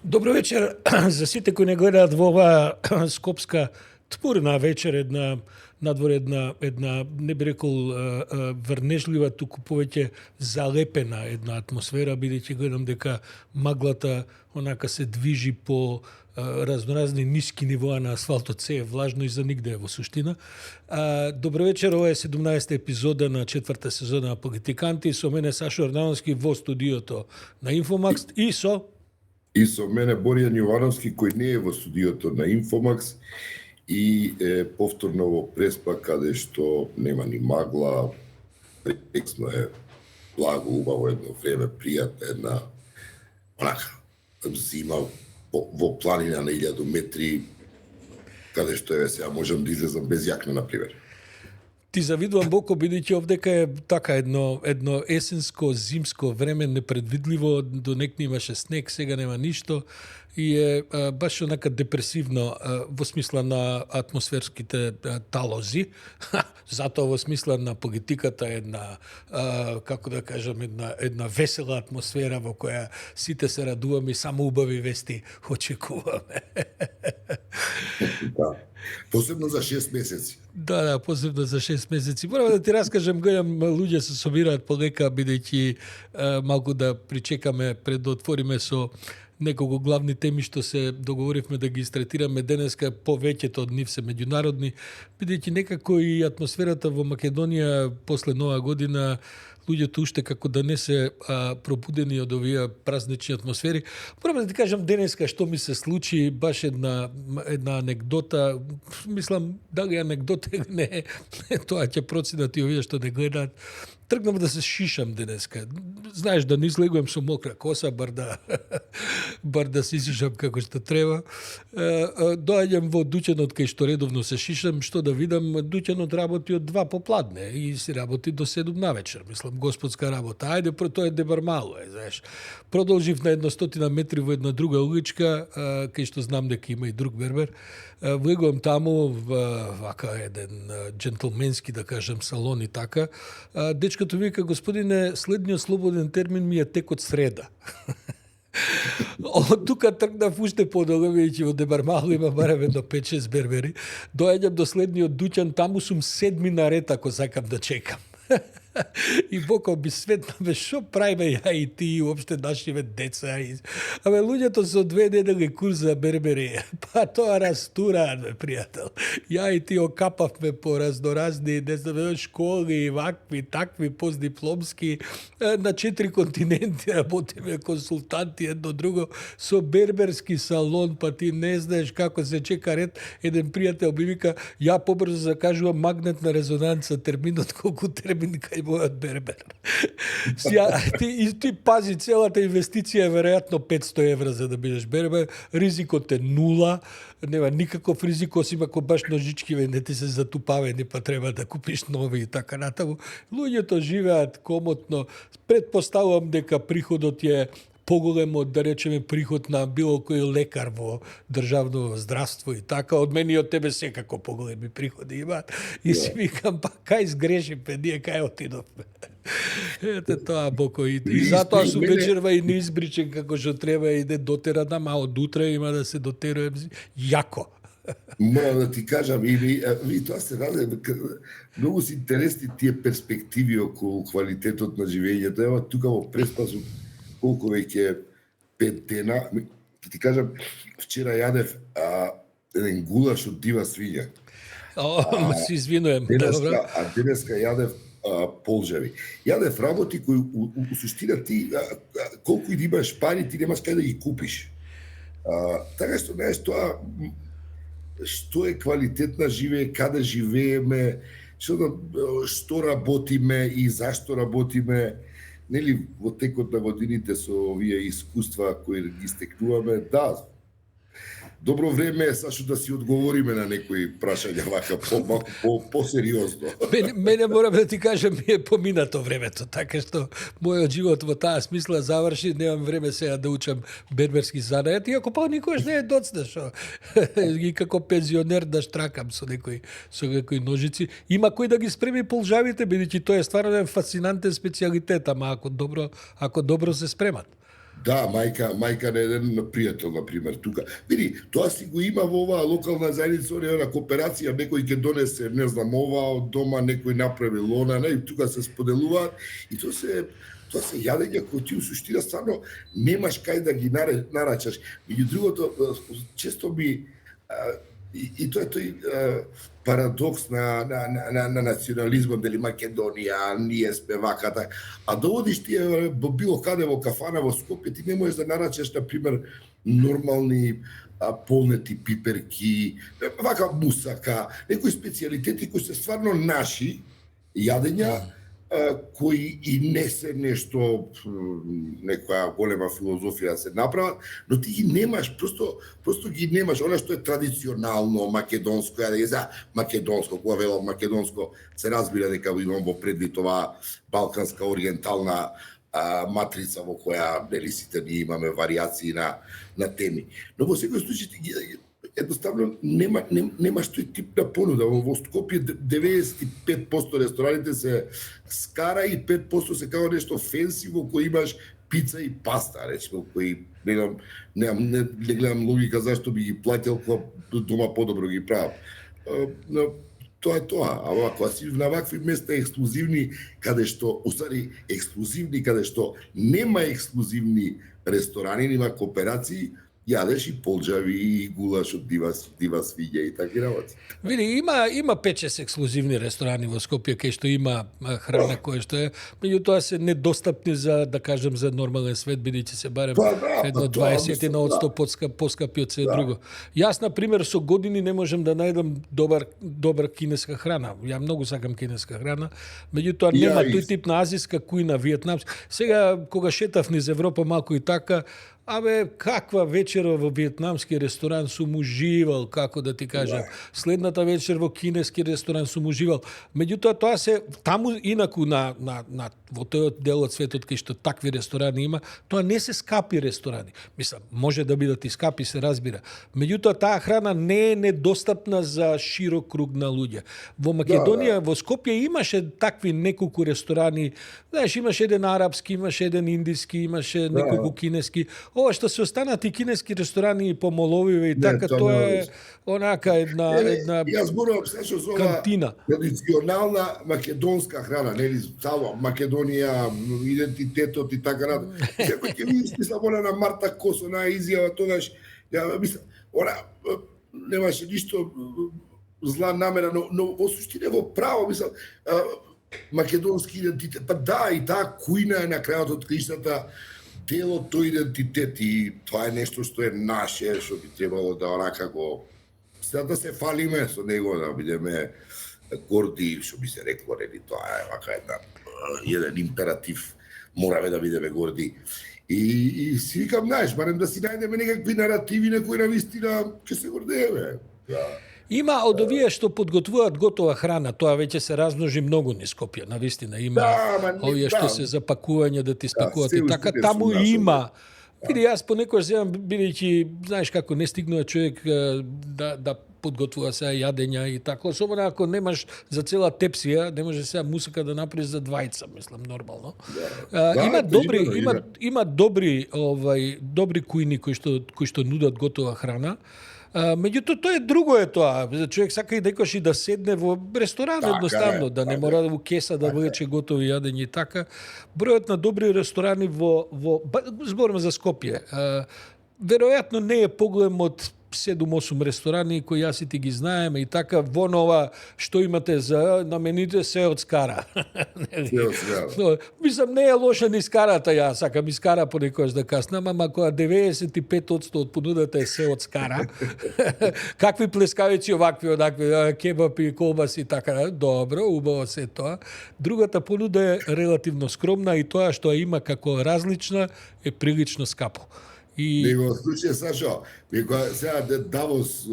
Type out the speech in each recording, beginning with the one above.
Добро вечер за сите кои не гледаат во оваа скопска тпурна вечер, една надвор една не би рекол врнежлива, туку повеќе залепена една атмосфера, бидејќи гледам дека маглата онака се движи по разноразни ниски нивоа на асфалтот, се е влажно и за нигде е во суштина. Добро вечер, ова е 17-та епизода на 4-та сезона на Политиканти, со мене Сашо Арнауски во студиото на Инфомакс и со мене Боријан Јовановски, кој не е во студиото на Инфомакс и повторно во Преспа, каде што нема ни магла, прекрасно е, благо, убаво едно време, пријатна една, онака, зима во планина на 1000 метри, каде што е сега можам да излезам без јакна, например. Ти завидувам Боко, бидејќи овдека е така едно есенско, зимско време, непредвидливо, до некни имаше снег, сега нема ништо и е баш онака депресивно во смисла на атмосферските талози, затоа во смисла на политиката една, како да кажам, една весела атмосфера во која сите се радуваме и само убави вести очекуваме. Да. Посебно за 6 месеци. Да, посебно за 6 месеци. Морам да ти раскажам, гледам луѓе се собираат полека, бидејќи малку да причекаме пред да отвориме со неколку главни теми што се договоривме да ги истретираме денеска, повеќето од нив се меѓународни, бидејќи некако и атмосферата во Македонија после Нова година луѓето уште како да не се пробудени од овие празнични атмосфери. Морам да ти кажам денеска што ми се случи, баш една анекдота, мислам дали анекдота или не, тоа ќе проценат и овие што не гледаат. Тргнав да се шишам денеска. Знаеш, да не излегувам со мокра коса, бар да се исушам како што треба. Доаѓам во дуќанот кај што редовно се шишам, што да видам, дуќанот работи од 2 попладне и се работи до 7 навечер. Мислам, господска работа. Ајде, тоа е дебармало, знаеш. Продолжив на 100 метри во една друга уличка, кај што знам дека има и друг бербер. Влегувам таму, вака еден джентлменски, да кажем, салон и така. Дечкото вика, господине, следниот слободен термин ми е тек од среда. Од тука тргнав уште подолго, бидејќи во дебармало има барем едно 5-6 бербери. Доаѓам до следниот дуќан, таму сум 7 наред ако сакам да чекам. И Боко би светнаме што правиме ја и ти и уопште нашиве деца. Абе луѓето со 2 недели курс за бербери, па тоа растураат, пријател. Ја и ти окапавме по разноразни, не знам, школи, вакви, такви, постдипломски, на 4 континенти работиме консултанти едно друго, со берберски салон, па ти не знаеш како се чека ред. Еден пријател би вика, ја побрзо закажувам магнетна резонанца, терминот колку термин кај мојот бербер. Ти пази, целата инвестиција е веројатно 500 евра за да бидеш бербер, ризикот е 0, нема никаков ризик, осим ако баш ножичкиве не ти се затупавени, па треба да купиш нови и така натаму. Луѓето живеат комотно. Предпоставувам дека приходот е поголем од, да речеме, приход на било кој лекар во државно здравство и така. Од мене и од тебе секако поголеми приходи имаат. И си викам, па кај сгрешивме, ние кај отидовме. Ете тоа, Боко. И затоа сум вечерва и не избричен како што треба и да дотерам, а од утре има да се дотеруем јако. Морам да ти кажам, ви тоа се ради, многу се интересни тие перспективи околу квалитетот на живењето. Ева, тука во Преспа сум колку веќе 5 дена, ти кажам, вчера јадев еден гулаш од дива свиња. Се извинувам. Денеска јадев полжави. Јадев работи кои у суштина ти, колку и да имаш пари, ти немаш кај да ги купиш. Така што, знаеш, тоа, што е квалитет на живење, каде живееме, што работиме и зашто работиме, нели во текот на годините со овие искуства кои ги стекнуваме, да, добро време е Сашо да си одговориме на некои прашања вака по-сериозно. Мене морам да ти кажам, ми е поминато времето, така што мојот живот во таа смисла заврши, немам време сега да учам берберски занајат, иако па никош не е доцнеш, и како пензионер да штракам со некои ножици. Има кој да ги спреми полжавите, бидејќи тоа е стварно фасцинантен специјалитет, ама ако добро се спремат. Да, мајка на еден пријател, например, тука. Види, тоа си го има во оваа локална заедница, на кооперација, некој ќе донесе, не знам, ова од дома, некој направи лона, и тука се споделуваат, и тоа се јадења кои ти у суштина стварно немаш кај да ги нарачаш. Меѓу другото, често би и тоа е тој парадокс на национализмот, дали Македонија, ние сме вака, така. А доводиш ти било каде во кафана во Скопје, ти не можеш да нарачаш, например, нормални полнети пиперки, вака мусака, некои специјалитети кои се стварно наши јадења, кои и не се нешто, некоја голема филозофија да се направат, но ти ги немаш, просто ги немаш. Она што е традиционално македонско, за македонско, кога велам македонско, се разбира дека имам во предвид оваа балканска ориентална матрица во која нели сите ние имаме варијации на теми. Но во секој случај едноставно немаш тој тип на понуда. Во Скопје 95% рестораните се скара и 5% се како нешто фенси во кој имаш пица и паста, речемо, кои не гледам логика зашто би ги платил кога дома подобро ги правам. Но тоа е тоа. Ама кога си на вакви места ексклузивни, каде што, ексклузивни, каде што нема ексклузивни ресторани, нема кооперации, јадеш и полџави и гулаш од дива свиѓа и такви работи. Види, има 5-6 ексклузивни ресторани во Скопје кај што има храна која што е, меѓутоа се недостапни за, да кажем, за нормален свет, бидејќи се барем едно 20% поскапи од се друго. Јас, на пример, со години не можам да најдам добар кинеска храна. Ја многу сакам кинеска храна, меѓутоа нема тој тип на азиска кујна, виетнамска. Сега, кога шетав низ Европа малку и така, каква вечера во виетнамски ресторан сум уживал, како да ти кажам. Следната вечер во кинески ресторан сум уживал. Меѓутоа, тоа се таму инаку во тој дел од светот кај што такви ресторани има, тоа не се скапи ресторани. Мислам, може да бидат и скапи, се разбира. Меѓутоа, таа храна не е недостапна за широк круг на луѓе. Во Македонија, во Скопје имаше такви неколку ресторани. Знаеш, имаше еден арапски, имаше еден индиски, имаше неколку кинески. Ова што се останати кинески ресторани по моловиве и така, тоа е онака една Јас зборувам сешто за кантина. Традиционална македонска храна, нели, цела Македонија, идентитетот и така натаму. Секој ќе видиш, мислам, она на Марта Кос, она изјава тогаш, ја мислам, она немаше ништо зла намера, но во суштина во право, мислам, македонски идентитет, па да, и таа кујна е на крајот од книжната дел од тој идентитет и тоа е нешто што е наше, што би требало да онака го да се фалиме со него, да бидеме горди, што би се рекло, нели, тоа е вака еден императив, мораме да бидеме горди. И си викам, знаеш, барем да си најдеме некакви наративи на кои навистина ќе се гордееме. Има од овие што подготвуваат готова храна, тоа веќе се размножи многу низ Скопје, навистина има овие што се за пакување да ти спакуваат и така, таму има. Види, јас понекогаш земам, бидејќи, знаеш како, не стигнува човек да подготвува сега јадења и така, особено ако немаш за цела тепсија, не може сега мусака да направиш за двајца, мислам, нормално. Има добри кујни кои што нудат готова храна. Меѓутоа, тоа е друго е тоа. Човек сака и некош и да седне во ресторан едноставно, да не мора во кеса да влече готови јадења и така. Бројот на добри ресторани зборам за Скопје, веројатно не е поголем од 7-8 ресторани кои јас и ти ги знаеме и така, во нова што имате за намените се од скара. Мислам, не е лоша ни скарата, ја сакам и скара понекојаш да каснам, ама кога 95% од понудата е се од скара, какви плескавици овакви, онакви, кебапи, колбаси и така, добро, убаво се тоа. Другата понуда е релативно скромна и тоа што има како различна е прилично скапо. Него случај, Сашо, сега Давос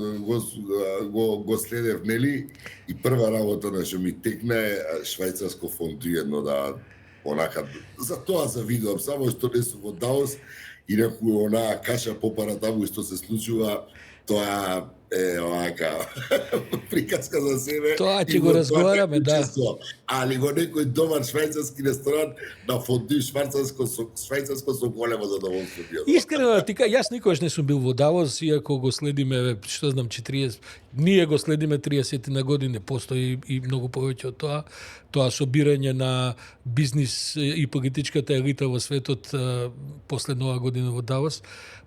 го следев, нели, и прва работа на што ми текна е швајцарско фонду, едно да, онака, за тоа завидувам, само што не сум во Давос, инаку онаа каша попара таму што се случува, тоа Овака, приказка за себе. Тоа ќе го разговараме, да. Али во некој добар швајцарски ресторан на фонду швајцарско со големо задоволство био. Искрено ти кажам, јас никогаш не сум бил во Давос, иако го следиме, што знам, 40, ние го следиме 30 на години, постои и многу повеќе од тоа собирање на бизнис и политичката елита во светот после нова година во Давос.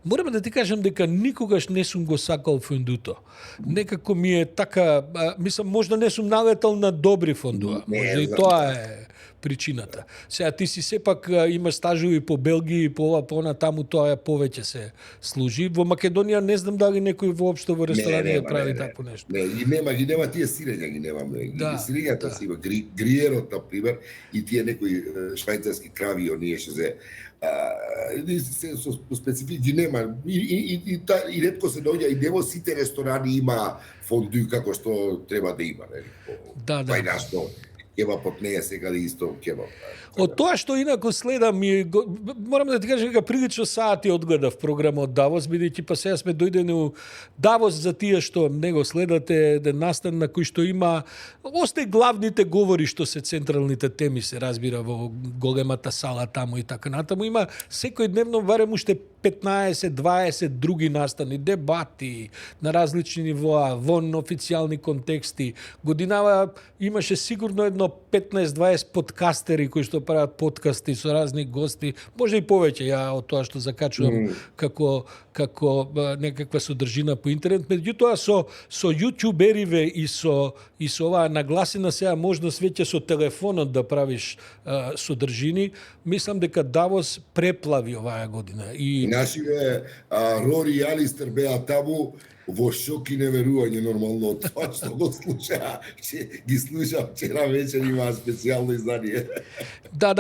Морам да ти кажам дека никогаш не сум го сакал фондуто. Некако ми е така, мислам, можда не сум налетал на добри фондуа. Може и тоа е причината. Сега ти си сепак имаш стажови по Белгија и по ова таму тоа повеќе се служи. Во Македонија не знам дали некој воопшто во ресторани прави тако нешто. Не, ги нема тие сирења, ги немаме. Сирењата си има гриерот на пример и тие некои швајцарски крави оние што се со специфик ги нема и ретко се доаѓа и не во сите ресторани има фонду како што треба да има, нели? Да. Кебапот не е секаде исто кебап. Од тоа што инаку следам и морам да ти кажам дека прилично сати одгледав програмот Давос, бидејќи па сега сме дојдени у Давос за тие што не го следате, еден настан на кој што има осте главните говори што се централните теми се разбира во големата сала таму и така натаму. Има секојдневно барем уште 15-20 други настани, дебати на различни нивоа, вон официјални контексти. Годинава имаше сигурно едно 15-20 подкастери кои што прават подкасти со разни гости, може и повеќе ја од тоа што закачувам како некаква содржина по интернет. Меѓутоа со јутјубериве и со оваа нагласена сега можност веќе со телефонот да правиш содржини, мислам дека Давос преплави оваа година. И нашиве Рори и Алистер беа таму во шок и неверување нормално од тоа што го слушаа, ги слушав вчера вечер, имаа специјално издание. Да,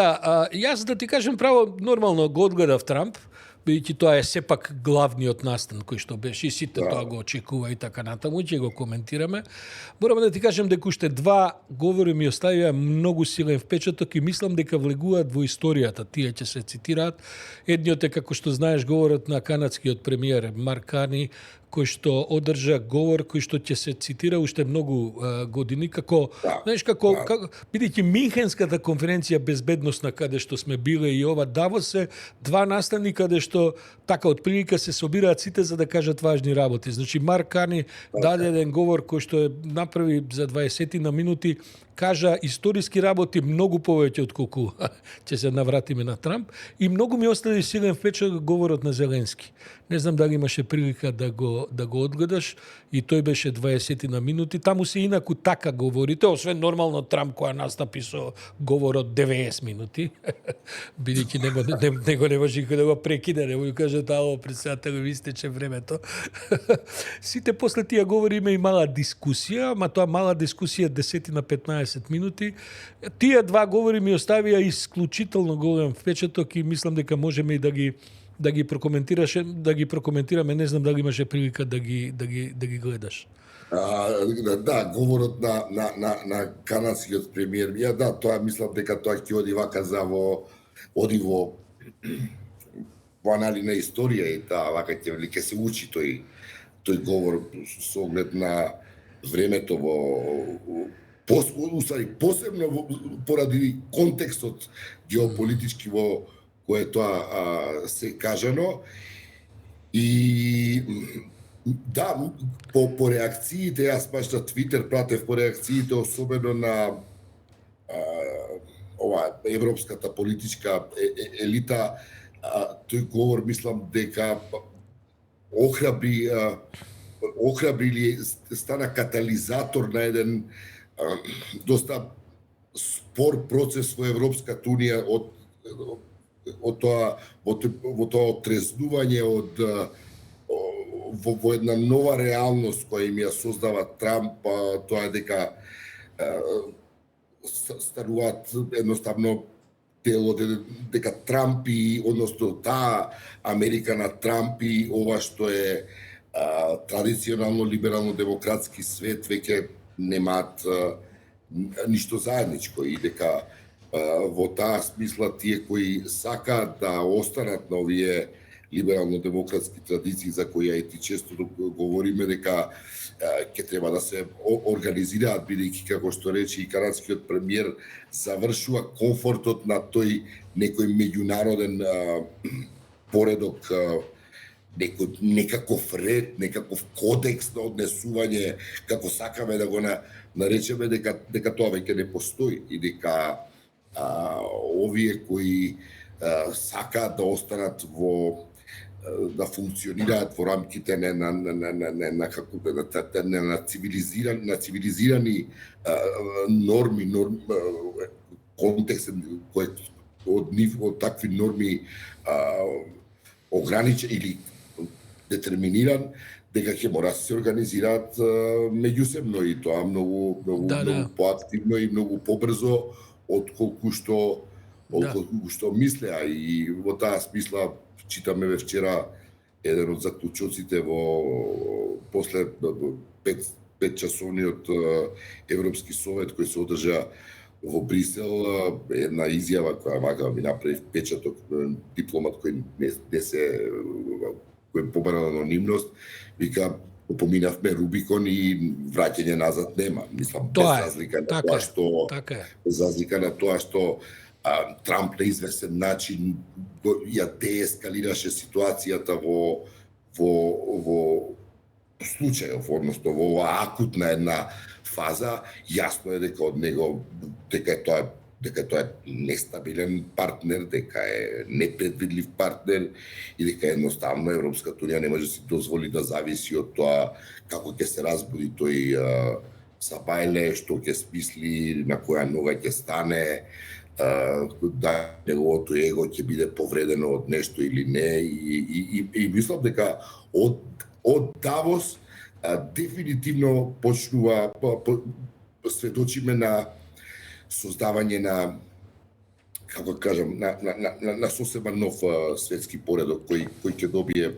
јас да ти кажем право, нормално го одгледав Трамп, бидејќи тоа е сепак главниот настан кој што беше и сите тоа го очекува и така натаму, ќе го коментираме. Морам да ти кажем дека уште два говори ми оставија многу силен впечаток и мислам дека влегуваат во историјата. Тие ќе се цитираат. Едниот е, како што знаеш, говорот на канадскиот премиер Марк Карни, кој што одржа говор кој што ќе се цитира уште многу години, како, знаеш, бидејќи Минхенската конференција безбедносна каде што сме биле и ова Давос се два настани каде што така отприлика се собираат сите за да кажат важни работи. Значи Марк Карни даде еден говор кој што е направи за 20 на минути, кажа историски работи многу повеќе од колку ќе се навратиме на Трамп и многу ми остави силен впечаток говорот на Зеленски. Не знам дали имаше прилика да го одгледаш и тој беше 20 на минути. Таму се инаку така говорите, освен нормално Трамп која настапи со говорот 90 минути. Бидејќи него не може да го прекине, не му каже ало председател, ви истече времето. Сите после тие говори има и мала дискусија, ама тоа мала дискусија 10 на 15 минути. Тие два говори ми оставија исклучително голем впечаток и мислам дека можеме и да ги прокоментираме, не знам дали имаше прилика да ги гледаш. Да, говорот на канадскиот премиер, тоа мислам дека тоа ќе оди вака оди во аналина историја и вака ќе се учи тој говор со оглед на времето посебно поради контекстот геополитички во кое тоа се кажано и да, по реакциите, јас баш на Твитер пратев по реакциите, особено на европската политичка елита, тој говор мислам дека охрабри ли стана катализатор на еден доста спор процес во Европската унија од тоа отрезнување во една нова реалност која им ја создава Трамп, тоа е дека стануваат едноставно дело дека Трамп и односно таа Америка на Трамп и ова што е традиционално либерално-демократски свет веќе немаат ништо заедничко и дека во таа смисла тие кои сакаат да останат на овие либерално-демократски традиции за кои и ти често говориме дека ќе треба да се организираат, бидејќи како што рече и канадскиот премиер, завршува комфортот на тој некој меѓународен поредок, некаков ред, некаков кодекс на однесување, како сакаме да го наречеме, дека тоа веќе не постои и дека овие кои сакаат да останат да функционираат во рамките на цивилизирани норми, контекст од такви норми ограничен или детерминиран, дека ќе мора да се организираат меѓусебно и тоа многу поактивно и многу побрзо отколку што мислеа. И во таа смисла читаме вчера еден од заклучоците после 5-часовниот Европски совет кој се одржа во Брисел, една изјава која вака ми направи впечаток, дипломат кој кој побара анонимност, вика, поминавме Рубикон и враќање назад нема. Мислам, без разлика на тоа што Трамп на известен начин ја деескалираше ситуацијата во случајов, односно во оваа акутна една фаза, јасно е дека од него дека тоа е нестабилен партнер, дека е непредвидлив партнер и дека едноставно Европската унија не може да си дозволи да зависи од тоа како ќе се разбуди тој Сабајле, што ќе смисли, на која нога ќе стане, да неговото его ќе биде повредено од нешто или не, и мислам дека од Давос дефинитивно почнува сведочиме на создавање на, како кажам, на сосема нов светски поредок кој ќе добие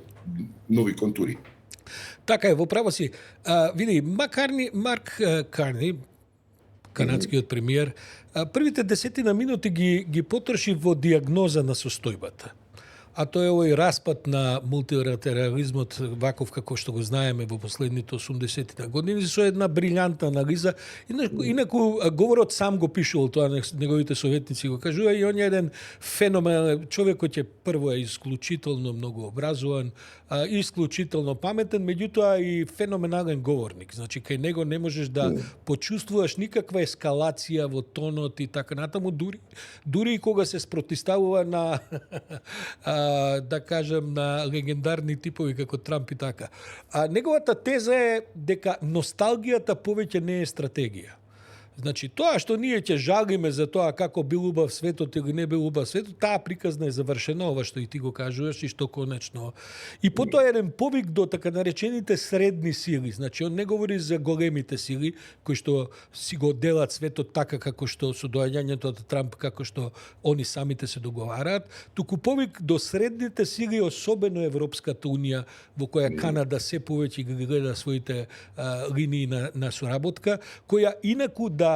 нови контури. Така е, во право си. Види, Марк Карни, канадскиот премиер, првите 10 минути ги потроши во диагноза на состојбата. А тоа е овој распад на мултилатерализмот ваков како што го знаеме во последните 80 години со една брилјантна анализа. Инаку говорот сам го пишувал тоа, неговите советници го кажува, и он е еден феномен, човек кој прво е исклучително многу образован, исклучително паметен, меѓутоа и феноменален говорник. Значи, кај него не можеш да почувствуваш никаква ескалација во тонот и така натаму, дури и кога се спротиставува на да кажем, на легендарни типови како Трамп и така. Неговата теза е дека носталгијата повеќе не е стратегија. Значи, тоа што ние ќе жалиме за тоа како бил убав светот или не бил убав светот, таа приказна е завршена, ова што и ти го кажуваш, и што конечно. И потоа еден повик до така наречените средни сили. Значи, он не говори за големите сили, кои што си го делат светот така како што со доаѓањето од Трамп, како што они самите се договараат, туку повик до средните сили, особено Европската унија, во која Канада се повеќе ги гледа своите линии на соработка, која инаку да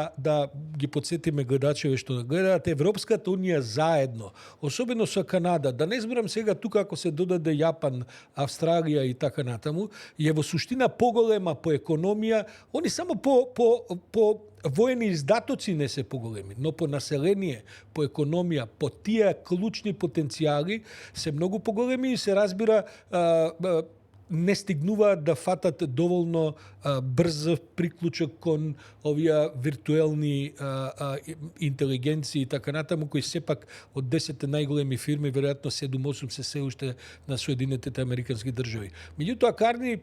ги подсетиме гледачеве што да гледаат, Европската унија заедно, особено со Канада, да не зборам сега тука ако се додаде Јапан, Австралија и така натаму, е во суштина поголема по економија, они само по воени издатоци не се поголеми, но по население, по економија, по тие клучни потенцијали се многу поголеми и се разбира не стигнуваат да фатат доволно брз приклучок кон овие виртуелни интелигенции и така натаму, кои сепак од 10 најголеми фирми, веројатно 7-8 се уште на Соединетите Американски држави. Меѓутоа, Карни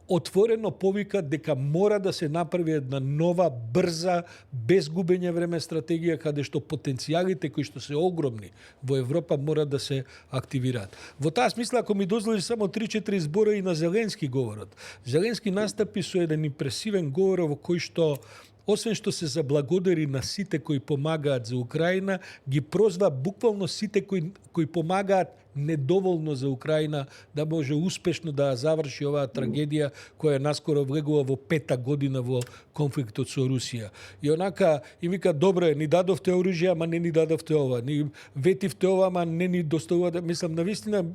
отворено повика дека мора да се направи една нова, брза, без губење време стратегија, каде што потенцијалите кои што се огромни во Европа мора да се активираат. Во таа смисла, ако ми дозволи само 3-4 збора и на Зеленски говорат. Зеленски настапи со еден импресивен говор во кој што освен што се заблагодари на сите кои помагаат за Украина, ги прозва буквално сите кои помагаат недоволно за Украина да може успешно да заврши оваа трагедија која наскоро влегува во 5-та година во конфликтот со Русија. И онака и вика добро ни дадовте оружје, ама не ни дадовте ова. Ни ветивте ова, ама не ни доставува. Мислам навистина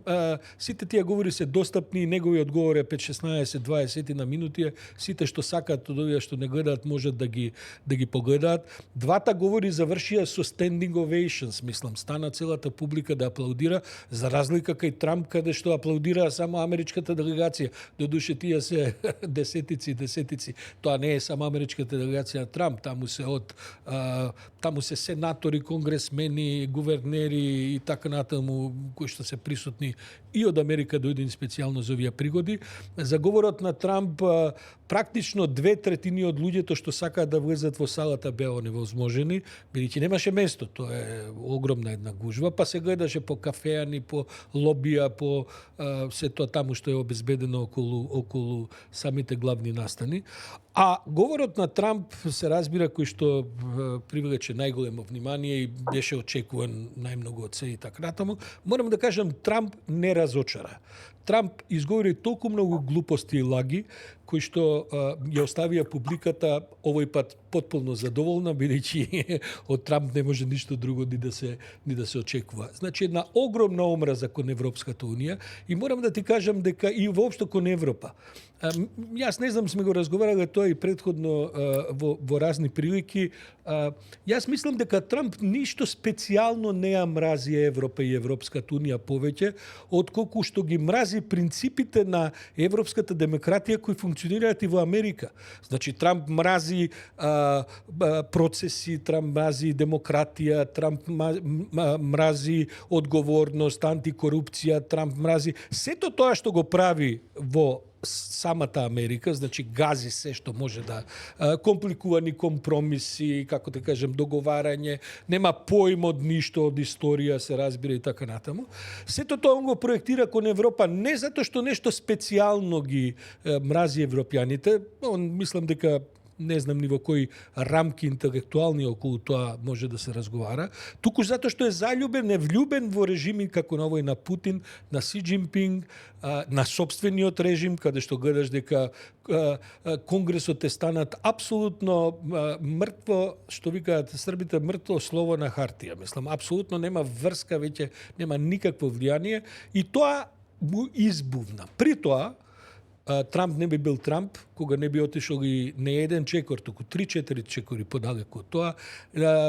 сите тие говори се достапни, негови одговори 5, 16, 20 на минути. Сите што сакаат од овие што не гледаат можат да ги погледаат. Двата говори завршија со standing ovations, мислам, стана целата публика да аплаудира, за разлика кај Трамп каде што аплаудира само америчката делегација. Додуше тие се десетици. Тоа не е само америчката делегација на Трамп, таму се сенатори, конгресмени, гувернери и така натаму кои што се присутни и од Америка дојдени специјално за овие пригоди. За говорот на Трамп практично 2/3 од луѓето што сакаат да влезат во салата беа оневозможени, бидејќи немаше место. Тоа е огромна една гужва, па се гледаше по кафеани, по лобија, по се тоа таму што е обезбедено околу самите главни настани. А говорот на Трамп се разбира кој што привлече најголемо внимание и беше очекуван најмногу од се и така натаму. Морам да кажам, Трамп не разочара. Трамп изговори толку многу глупости и лаги кои што ја оставија публиката овој пат потполно задоволна, бидејќи од Трамп не може ништо друго ни да се очекува. Значи една огромна омраза кон Европската унија и морам да ти кажам дека и воопшто кон Европа. Јас не знам, сме го разговарале тоа и претходно во разни прилики. Јас мислам дека Трамп ништо специјално не ја мрази Европа и Европската унија повеќе, отколку што ги мрази принципите на европската демократија кои функционираат и во Америка. Значи Трамп мрази процеси, Трамп мрази демократија, Трамп мрази одговорност, антикорупција, Трамп мрази сето тоа што го прави во самата Америка, значи гази се што може да компликувани компромиси, како да кажем, договарање, нема поим од ништо од историја, се разбира и така натаму. Сето тоа он го проектира кон Европа не затоа што нешто специјално ги мрази европјаните, он мислам дека не знам ни во кои рамки интелектуални околу тоа може да се разговара, туку затоа што е заљубен, е влюбен во режими како на овој на Путин, на Си Џинпинг, на собствениот режим, каде што гледаш дека Конгресот е станат апсолутно мртво, што викаат србите, мртво слово на хартија. Мислам, апсолутно нема врска, веќе нема никакво влијание и тоа му избувна. При тоа, Трамп не би бил Трамп, кога не би отишол и не еден чекор, туку 3-4 чекори подалеку од тоа.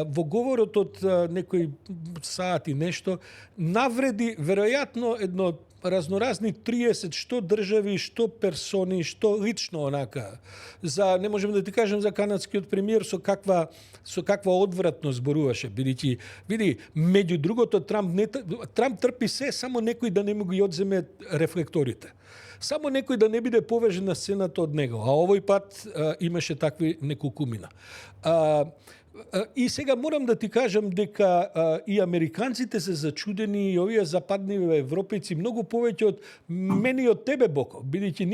Во говорот од некој саат и нешто, навреди веројатно едно разноразни 30 што држави, што персони, што лично онака. Не можем да ти кажем за канадскиот премиер со каква одвратно зборуваше, бидејќи види, меѓу другото Трамп трпи се, само некој да не му ги одземе рефлекторите. Само некој да не биде повежен на сцената од него. А овој пат имаше такви неколкумина. И сега морам да ти кажам дека и американците се зачудени и овие западни европејци многу повеќе од мене и од тебе, Боко, бидејќи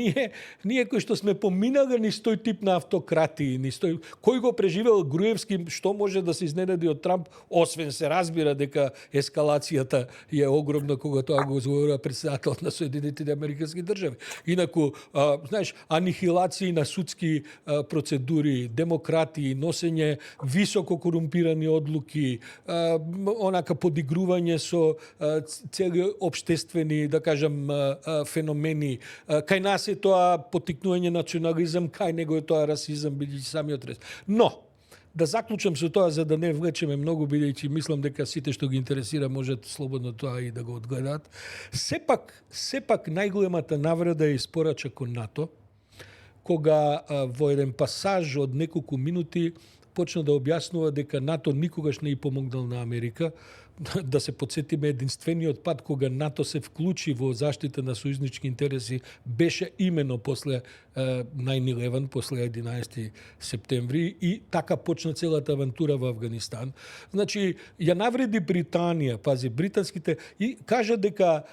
ние кои што сме поминали низ тој тип на автократии, кој го преживел Груевски, што може да се изненади од Трамп, освен се разбира дека ескалацијата е огромна кога тоа го зборува претседателот на Соединетите американски држави. Инаку, знаеш, анихилации на судски процедури, демократии, носење високо корумпирани одлуки, онака подигрување со цели општествени, да кажам, феномени. Кај нас е тоа поттикнување национализам, кај него е тоа расизам, бидејќи самиот рез. Но, да заклучам со тоа, за да не влечеме многу, бидејќи мислам дека сите што ги интересира можат слободно тоа и да го одгледаат. Сепак најголемата навреда е испорача кон НАТО, кога во еден пасаж од неколку минути почна да објаснува дека НАТО никогаш не и помогнал на Америка. Да се подсетиме, единствениот пат кога НАТО се вклучи во заштита на сојузнички интереси беше именно после 9/11, после 11 септември и така почна целата авантура во Афганистан. Значи, ја навреди Британија, пази, британските, и кажа дека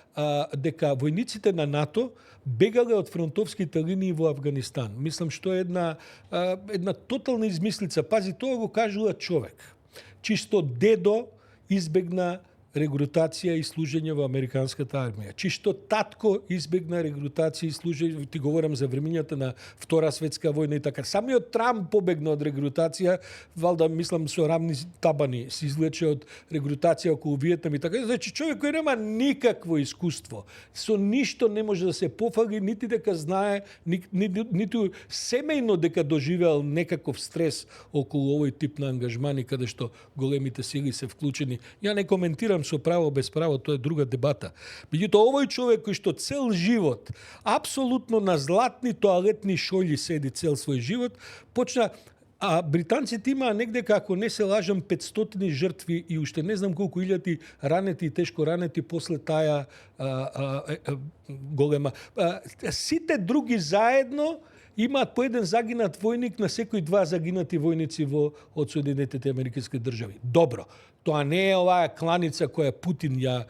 војниците на НАТО бегале од фронтовските линии во Афганистан. Мислам што е една тотална измислица. Пази, тоа го кажува човек, чисто дедо избегна регрутација и служење во американската армија. Чишто татко избегна регрутација и служење, ти говорам за времењата на Втора светска војна и така. Самиот Трамп побегна од регрутација, валда мислам со рамни табани се извлече од регрутација околу Виетнам и така. Значи човек кој нема никакво искуство, со ништо не може да се пофали, нити дека знае, ниту семејно дека доживеал некаков стрес околу овој тип на ангажмани каде што големите сили се вклучени. Ја не коментирам со право без право, тоа е друга дебата. Меѓутоа овој човек кој што цел живот апсолутно на златни тоалетни шолји седи цел свој живот, почна. А британците имаа негде, како не се лажам, 500 жртви и уште не знам колку илјади ранети и тешко ранети после таа голема. Сите други заедно имаат по еден загинат војник на секои два загинати војници од Соединетите Американски држави. Добро. Тоа не е оваа кланица која Путин ја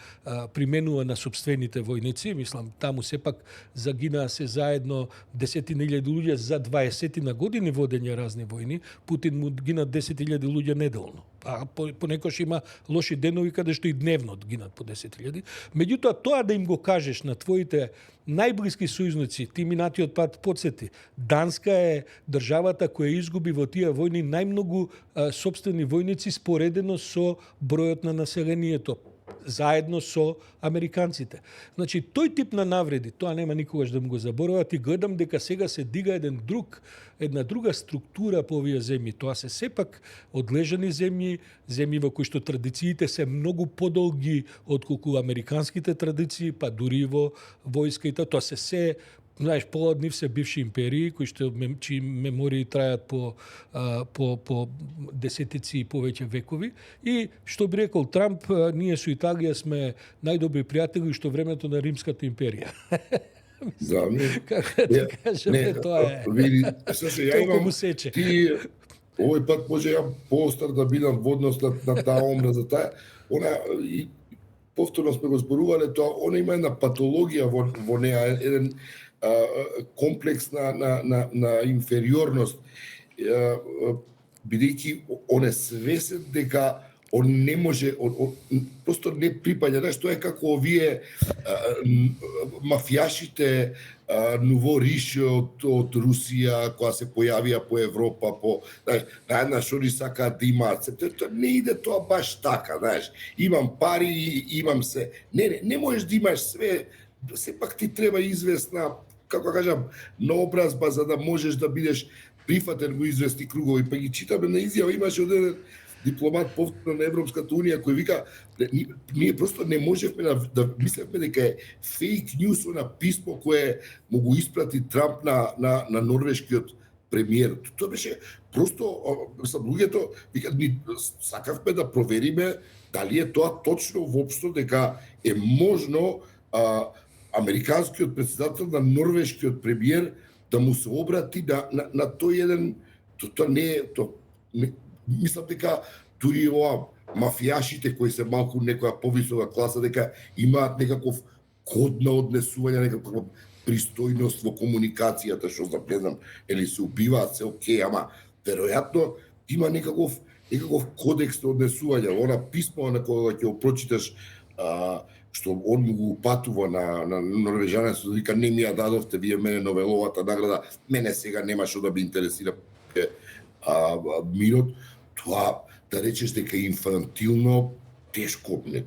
применува на собствените војници. Мислам, таму сепак загинаа се заедно десетина илјади луѓе за 20 години водење разни војни. Путин му гинат 10.000 луѓе неделно. А понекош има лоши денови каде што и дневно гинат по 10.000. Меѓутоа, тоа да им го кажеш на твоите најблиски сојузници, ти минатиот пат подсети, Данска е државата која изгуби во тие војни најмногу сопствени војници споредено со бројот на населението, заедно со американците. Значи, тој тип на навреди, тоа нема никогаш да му го заборават и гледам дека сега се дига една друга структура по овие земји. Тоа се сепак одлежани земји во кои што традициите се многу подолги отколку американските традиции, па дури во војска и тоа се знаеш, пола од нив се бивши империи, кои што чии мемории трајат по десетици и повеќе векови. И што би рекол Трамп, ние со Италија сме најдобри пријатели што времето на Римската империја. Да, како да кажеме, тоа е. Види, ја имам, му сече. Ти овој пат може ја поостар да бидам во однос на таа омраза, она и повторно сме го зборувале, тоа она има една патологија во неа, еден комплекс на инфериорност, бидејќи он е свесен дека он не може, просто не припаѓа. Знаеш, тоа е како овие мафијашите Нуво Рише од Русија, која се појавија по Европа, најднаш они сакаат да имаат. Не иде тоа баш така, знаеш. Имам пари, имам се. Не можеш да имаш све, сепак ти треба известна, како кажам, наобразба за да можеш да бидеш прифатен во известни кругови. Па ги читаме на изјава, имаше оден дипломат повторно на Европската унија кој вика, ние просто не можевме да мислевме дека е фейк ньюс на писмо кое му го испрати Трамп на норвешкиот премиер. Тоа беше просто, луѓето викаат, сакавме да провериме дали е тоа точно воопшто дека е можно американскиот председател на норвешкиот премиер да му се обрати на тој еден, тоа не е, мислам дека дури ова мафијашите кои се малку некоја повисока класа, дека имаат некаков код на однесување, некаква пристојност во комуникацијата, што не знам, или се убиваат, се окей, ама веројатно има некаков кодекс на однесување. Она писмо на кога ќе го прочиташ, што он му го упатува на норвежанец, вика, не ми ја дадовте вие мене Новеловата награда, мене сега нема што да би интересира мирот. Тоа да речеш дека е инфантилно, тешко, не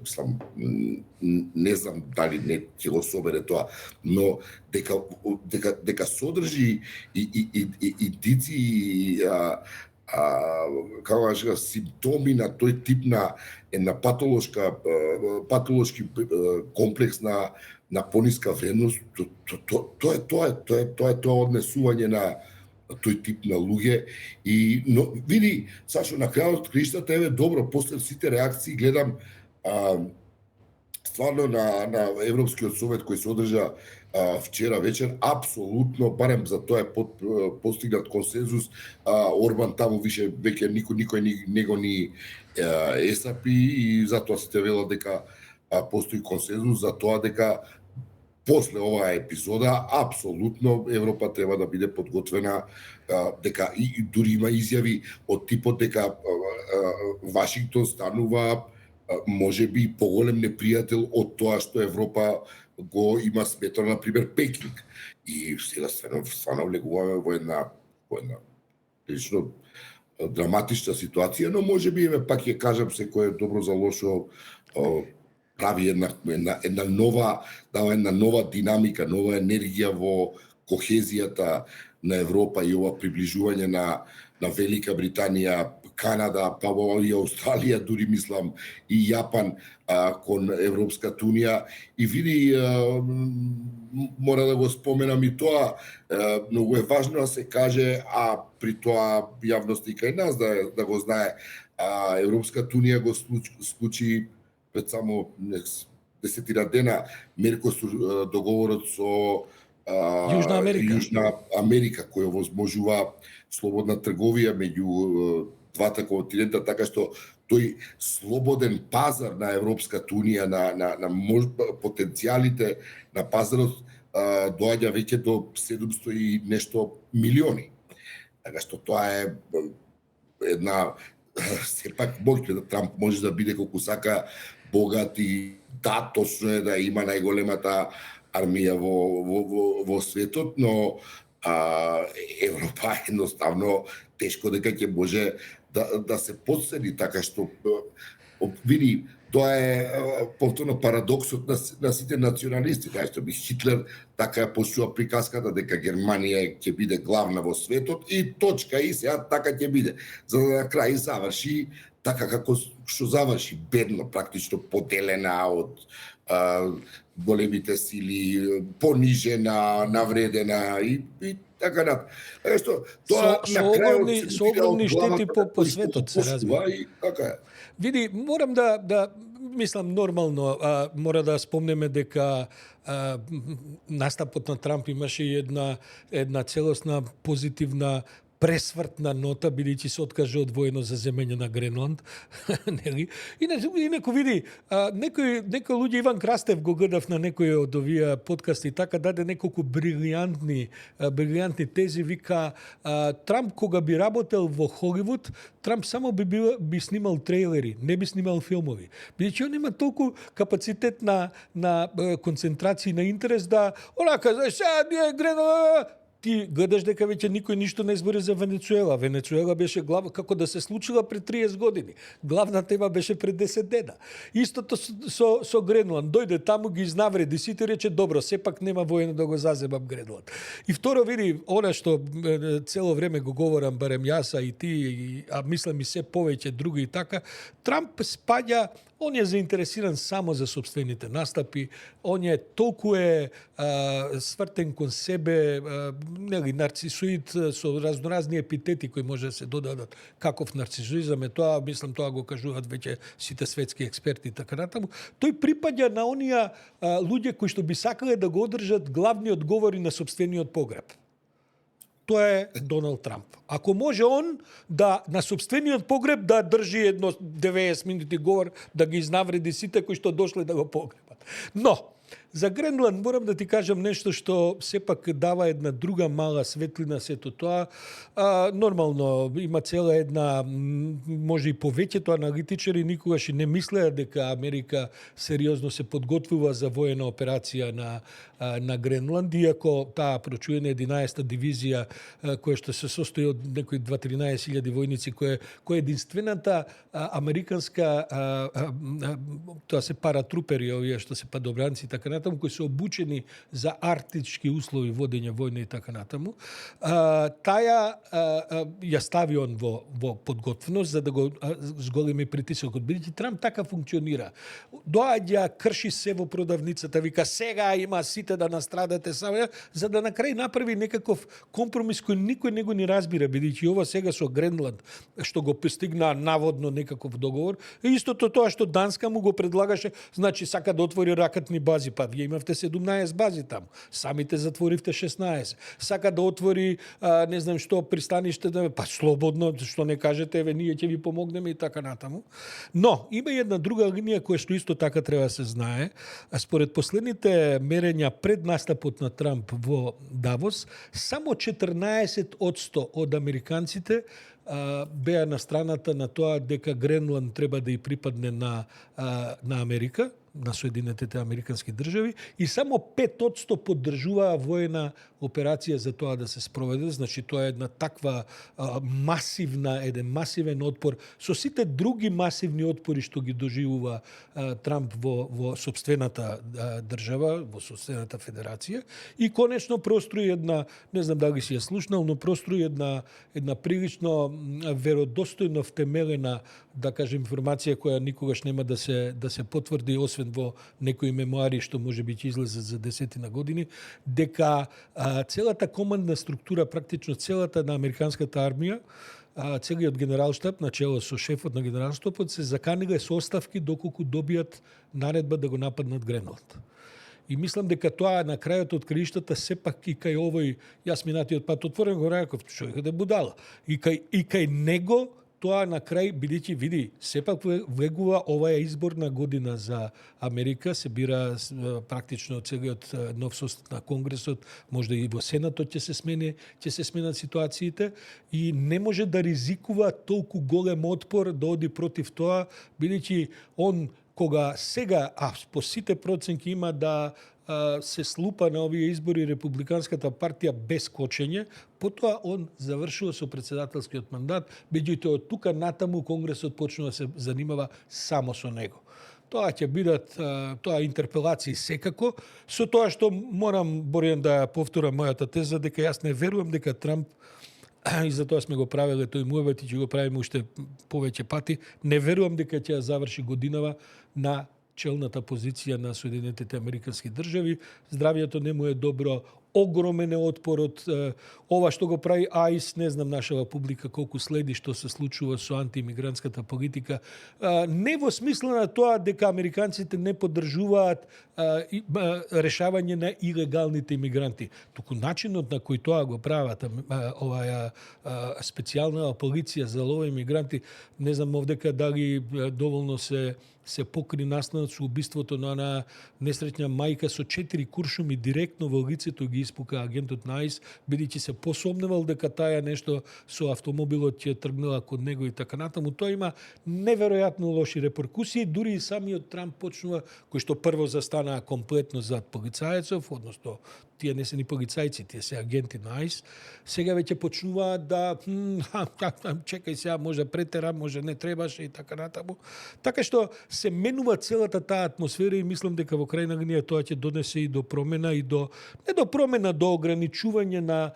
знам дали не ќе го собере тоа, но дека содржи индици како кажа, симптоми на тој тип на патолошки комплекс на пониска вредност, тоа е тоа однесување на тој тип на луѓе. Но види, Сашо, на крајот краиштата, еве добро, после сите реакции гледам стварно на Европскиот совет кој се одржа вчера вечер, апсолутно, барем за тоа е постигнат консензус. Орбан таму више веќе никој него ни есапи и затоа се велат дека постои консензус за тоа дека после оваа епизода апсолутно Европа треба да биде подготвена, дека и дури има изјави од типот дека Вашингтон станува може би поголем непријател од тоа што Европа го има сметано, например, Пекинг. И сега стварно влегуваме во една лично драматична ситуација, но може би, пак ќе кажам, секој е добро за лошо, прави една нова динамика, нова енергија во кохезијата на Европа и ова приближување на Велика Британија, Канада, па и Австралија, дури мислам и Јапан кон Европската унија. И види, мора да го споменам и тоа, многу е важно да се каже, а при тоа јавност и кај нас да го знае, Европската унија го склучи пред само 10 дена Меркосур договорот со Јужна Америка, кој овозможува слободна трговија меѓу двата континента, така што тој слободен пазар на Европската унија, на потенцијалите на пазарот доаѓа веќе до 700 и нешто милиони. Така што тоа е една сепак моќна да Трамп може да биде колку сака богат и да, точно е да има најголемата армија во светот, но Европа едноставно тешко дека ќе може да се подсели, така што види, тоа е повторно парадоксот на сите националисти, така што би Хитлер така ја почнува приказката дека Германија ќе биде главна во светот и точка, и сега така ќе биде, за да на крај заврши така како што заврши, бедно, практично поделена од големите сили, понижена, навредена и така натаму. Така што тоа на крајот со огромни штети по светот се разбира. Така е. Види, морам да мислам нормално, мора да спомнеме дека настапот на Трамп имаше една целосна позитивна пресвртна нота, бидејќи се откаже од воено за земење на Гренланд. И некој види, некој луѓе, Иван Крастев го гледав на некој од овие подкасти, така даде неколку брилијантни тези, вика, Трамп кога би работел во Холивуд, Трамп само би снимал трейлери, не би снимал филмови. Бидејќи он има толку капацитет на концентрација, на интерес да, онака, знаеш, Гренланд, ти гледаш дека веќе никој ништо не збори за Венецуела. Венецуела беше глава, како да се случила пред 30 години. Главна тема беше пред 10 дена. Истото со Гренланд. Дојде таму, ги изнавреди сите, рече, добро, сепак нема воено да го заземам Гренланд. И второ, види, она што цело време го говорам, барем јас, и ти, а мислам и се повеќе други и така, Трамп спаѓа. Он е заинтересиран само за собствените настапи, он е толку свртен кон себе, нарцисоид со разноразни епитети кои може да се додадат. Каков нарцисоизам е тоа, мислам тоа го кажуваат веќе сите светски експерти и така натаму. Тој припаѓа на оние луѓе кои што би сакале да го одржат главниот говори на собствениот погреб. Тоа е Доналд Трамп. Ако може он да на собствениот погреб да држи едно 90 минути говор, да ги изнавреди сите кои што дошле да го погребат. Но, за Гренланд морам да ти кажам нешто што сепак дава една друга мала светлина сето тоа. Нормално има цела една, може и повеќето аналитичари никогаш и не мислеа дека Америка сериозно се подготвува за воена операција на Гренланд, иако таа прочуена 11-та дивизија која што се состои од некои 2-13 000 војници, која е единствената американска тоа се паратрупери, овие што се падобранци така натаму, кои се обучени за арктички услови, водење војна и така натаму. Таја ја стави он во подготвеност за да го зголеми притисокот. Бидејќи Трамп така функционира. Доаѓа, крши се во продавницата, вика сега има сите да настрадате само, за да на крај направи некаков компромис кој никој не го ни разбира, бидејќи ова сега со Гренланд што го постигна наводно некаков договор, е истото тоа што Данска му го предлагаше, значи сака да отвори ракетни бази, па вие имавте 17 бази таму, самите затворивте 16. Сака да отвори не знам што пристаниште, па слободно, што не кажете, еве ние ќе ви помогнеме и така натаму. Но има една друга линија која што исто така треба да се знае. Според последните мерења пред настапот на Трамп во Давос, само 14% од американците беа на страната на тоа дека Гренланд треба да и припадне на Америка, на Соединетите Американски држави, и само 5% поддржуваа воена операција за тоа да се спроведе. Значи, тоа е една таква еден масивен отпор со сите други масивни отпори што ги доживува Трамп во сопствената држава, во сопствената федерација, и конечно прострои една, не знам дали си ја слушнал, но прострои една прилично веродостојно втемелена, да кажем, информација која никогаш нема да се потврди, освен во некои мемуари што може би ќе излезат за 10 години, дека целата командна структура, практично целата на американската армија, целиот генералштаб начело со шефот на генералштабот се заканиле со оставки доколку добијат наредба да го нападнат Гренланд. И мислам дека тоа на крајот од краиштата сепак и кај овој, јас минатиот пат отворен го реков, човекот е будала. И кај него тоа на крај, бидејќи види, сепак влегува оваа изборна година за Америка, се бира практично целиот нов состав на Конгресот, можда и во Сенатот ќе се сменат ситуациите, и не може да ризикува толку голем отпор да оди против тоа, бидејќи он кога сега, по сите проценки има да се слупа на овие избори републиканската партија без кочење, потоа он завршува со председателскиот мандат, меѓутоа од тука натаму Конгресот почнува да се занимава само со него. Тоа ќе бидат интерпелации секако, со тоа што морам, Боријан, да повторам мојата теза, дека јас не верувам дека Трамп, и затоа сме го правеле тој муебет и ќе го правиме уште повеќе пати, не верувам дека ќе ја заврши годинава на челната позиција на Соединетите Американски држави. Здравието не му е добро, огромен е отпорот. Ова што го прави АИС, не знам нашава публика колку следи што се случува со антиимигрантската политика. Не во смисла на тоа дека американците не поддржуваат решавање на илегалните имигранти. Туку начинот на кој тоа го прават оваа специјална полиција за лова имигранти, не знам овдека дали доволно се покри настанот со убиството на несреќна мајка со 4 куршуми директно во лицето ги испука агентот на АИС, бидејќи се посомневал дека таја нешто со автомобилот ќе тргнала код него и така натаму. Тоа има неверојатно лоши реперкусии, дури и самиот Трамп почнува, кој што прво застана комплетно зад полицајецов, односно тие не се ни полицајци, тие се агенти на АИС, сега веќе почнуваат да чекај сега, може претера, може не требаше и така натаму. Така што се менува целата таа атмосфера, и мислам дека во крајна линија тоа ќе донесе и до промена, и не до промена, до ограничување на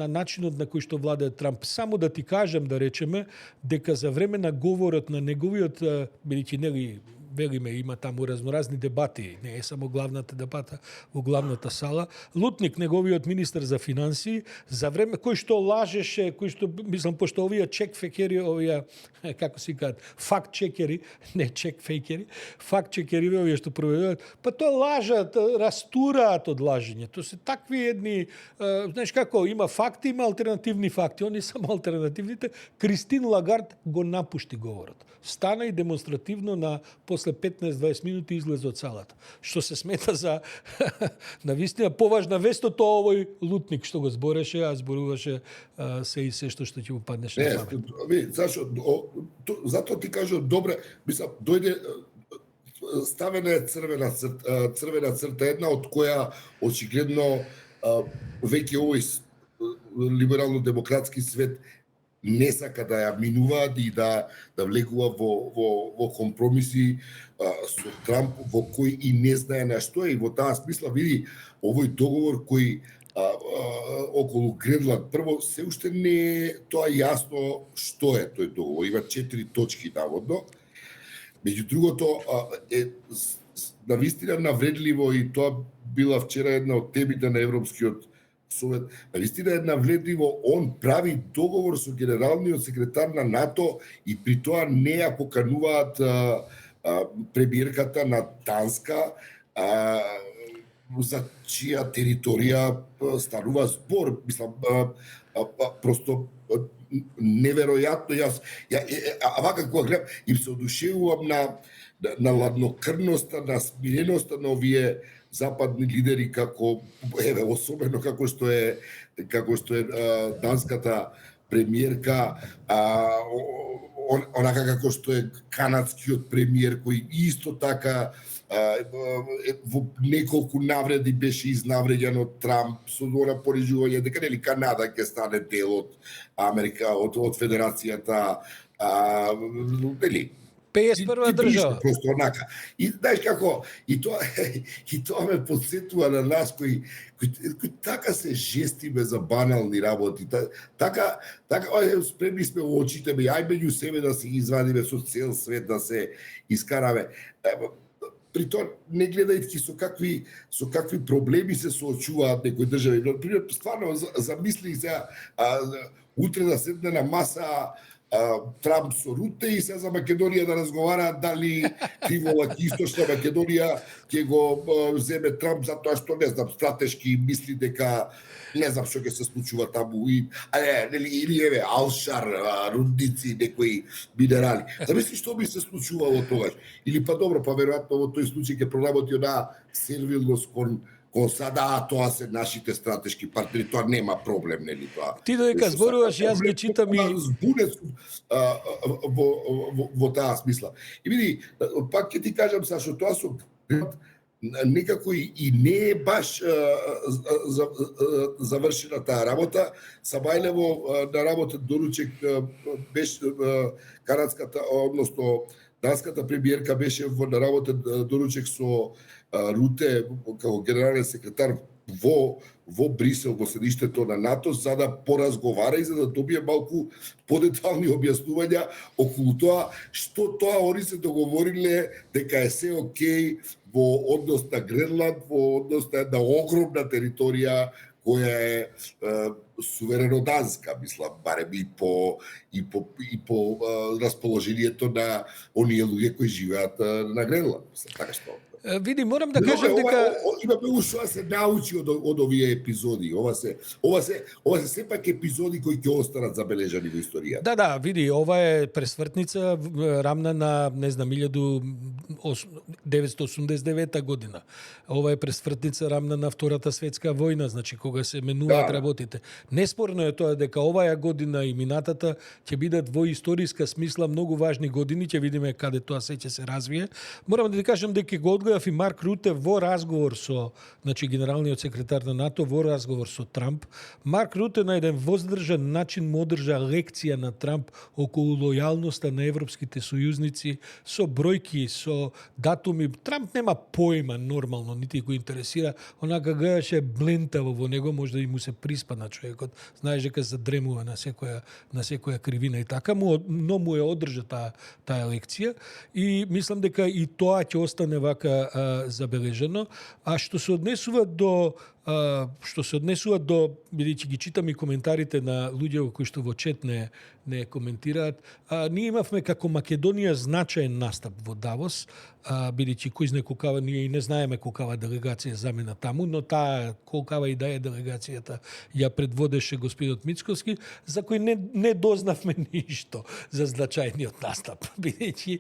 начинот на кој што владее Трамп. Само да ти кажам, да речеме, дека за време на говорот на неговиот, бидејќи нели велиме, има таму разноразни дебати, не е само главната дебата во главната сала. Лутник, неговиот министер за финансии, за време кој што лажеше, кој што, мислам, пошто овие чек-фекери, овие, како се кажат, факт-чекери, не чек-фекери, факт-чекери, овие што проведуваат, па тоа лажат, растураат од лажење. Тоа се такви едни, знаеш како, има факти, има алтернативни факти, они само алтернативните. Кристин Лагард го напушти говорот. Стана и демонстративно после 15-20 минути излезе од салата. Што се смета за навистина поважна вест од овој лутник што го збореше, а зборуваше се и се што ќе му паднеш на памет. Затоа ти кажам, добре, мислам, дојде ставена е црвена црта една од која очигледно веќе овој либерално-демократски свет не сака да ја минуваат и да влегува во компромиси со Трамп, во кој и не знае на што е. И во таа смисла, види, овој договор кој околу Гренланд, прво, се уште не е тоа јасно што е тој договор. Има 4 точки наводно. Меѓу другото, е навистина навредливо, и тоа била вчера една од темите на Европскиот Совет, навистина една вледливо, он прави договор со генералниот секретар на НАТО и при тоа не ја покануваат премиерката на Данска, за чија територија станува збор. Мислам, просто неверојатно. Јас вака кога гледам, им се одушевувам на ладнокрвноста, на смиреноста на овие западни лидери, како особено како што е данската премиерка, онака како што е канадскиот премиер, кој исто така во неколку навреди беше изнавреден од Трамп со она порежување дека нели Канада ќе стане дел од Америка, од Федерацијата, нели 51 држава. Просто онака. И знаеш како, и тоа ме подсетува на нас кои така се жестиме за банални работи. Така спремни сме очите, ај меѓу себе да се извадиме со цел свет да се искараме. При тоа не гледајќи со какви проблеми се соочуваат некои држави. Например, стварно замисли сега утре да седне на маса Трамп со Руте и се за Македонија да разговараат дали Криволак и Источна Македонија ќе го земе Трамп затоа што не знам стратешки мисли дека не знам што ќе се случува таму и или еве Алшар, рудници, некои минерали. Замисли што би се случувало тогаш. Или па добро, па веројатно во тој случај ќе проработи онаа сервилност кон Сада, тоа се нашите стратешки партнери, тоа нема проблем, нели тоа. Ти додека зборуваш, јас ги читам и збунец во таа смисла. И види, пак ќе ти кажам Сашо, тоа со некако и не е баш завршена таа работа. Сабајлево на работа доручек беше канадската, односно данската премиерка беше на работа доручек со Руте како генерален секретар во Брисел, во седиштето на НАТО, за да поразговара и за да добие малку подетални објаснувања околу тоа што тоа они се договориле дека е се окей во однос на Гренланд, во однос на една огромна територија која е суверено данска, мислам, барем и по расположението на оние луѓе кои живеат на Гренланд. Така што види, морам да кажам дека имаме уште да се научи од овие епизоди. Ова се сепак епизоди кои ќе останат забележани во историјата. Да, види, ова е пресвртница рамна на, не знам, 1989 година. Ова е пресвртница рамна на Втората светска војна, значи кога се менуваат работите. Неспорно е тоа дека оваа година и минатата ќе бидат во историска смисла многу важни години, ќе видиме каде тоа се ќе се развие. Морам да ти кажам дека го одгледав и Марк Руте во разговор со, значи генералниот секретар на НАТО во разговор со Трамп. Марк Руте на еден воздржан начин му одржа лекција на Трамп околу лојалноста на европските сојузници со бројки, со датуми. Трамп нема појма нормално, нити го интересира. Онака гледаше блентаво во него, може да и му се приспа на човекот. Знаеш дека задремува на секоја кривина и така, но му е одржа таа лекција и мислам дека и тоа ќе остане вака забележено. А што се однесува до бидејќи ги читам и коментарите на луѓе кои што во чет не коментираат, ние имавме како Македонија значаен настап во Давос, бидејќи кој знае колкава, ние и не знаеме колкава делегација замена таму, но таа колкава и да е делегацијата ја предводеше господинот Мицковски, за кој не дознавме ништо за значајниот настап, бидејќи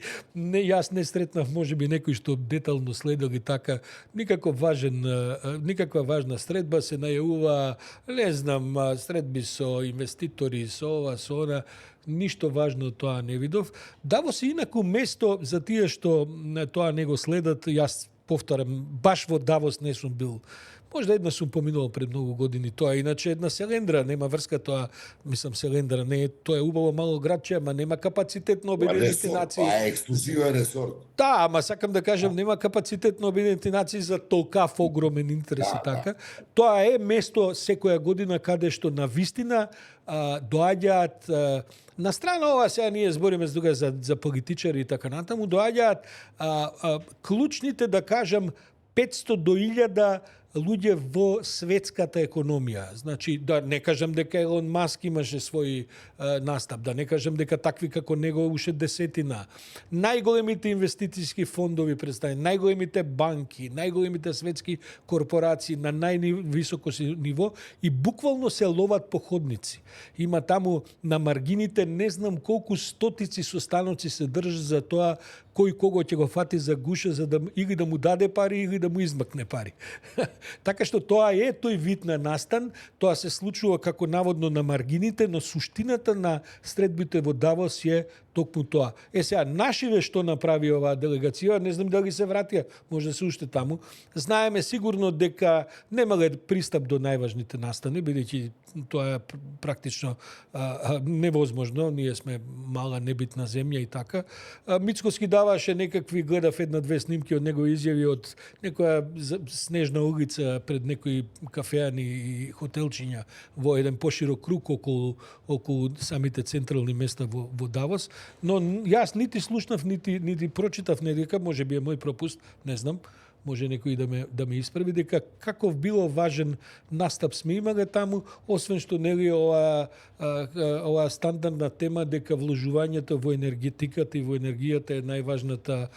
јас не сретнав можеби некој што детално следел и така, никаква важна средба се најавува, не знам, средби со инвеститори, со ова, со она, ништо важно тоа не видов. Давос е инаку место за тие што тоа не го следат. Јас повторам, баш во Давос не сум бил. Можда една сум поминувал пред многу години тоа, иначе една селендра, нема врска тоа, мислам селендра не е, тоа е убаво мало градче, ама нема капацитет на Обединените нации. Тоа е ексклузивен ресор. Да, ама сакам да кажам, нема капацитет на Обединените нации за толкав огромен интерес и така. Тоа е место секоја година каде што на вистина доаѓаат на страна ова, сега ние збориме за политичари и така натаму, доаѓаат клучните, да кажам, 500 до 1000 луѓе во светската економија. Значи, да не кажам дека Елон Маск имаше свој настап, да не кажам дека такви како него уште десетина. Најголемите инвестициски фондови представени, најголемите банки, најголемите светски корпорации на највисоко ниво и буквално се ловат по ходници. Има таму на маргините не знам колку стотици состаноци се држат за тоа кој кого ќе го фати за гуша за да или да му даде пари или да му измакне пари. Така што тоа е тој вид на настан, тоа се случува како наводно на маргините, но суштината на средбите во Давос е токму тоа. Сега, нашиве што направи оваа делегација, не знам дали се вратија, може да се уште таму. Знаеме сигурно дека немале пристап до најважните настани, бидејќи тоа е практично невозможно, ние сме мала небитна земја и така. Мицкоски даваше некакви, гледав една-две снимки од него изјави од некоја снежна улица пред некои кафеани и хотелчиња во еден поширок круг околу самите централни места во Давос. Но јас нити слушнав, нити прочитав, не дека може би е мој пропуст, не знам, може некој да ме исправи, дека каков било важен настап сме имале таму, освен што нели ова стандардна тема дека вложувањето во енергетиката и во енергијата е најважната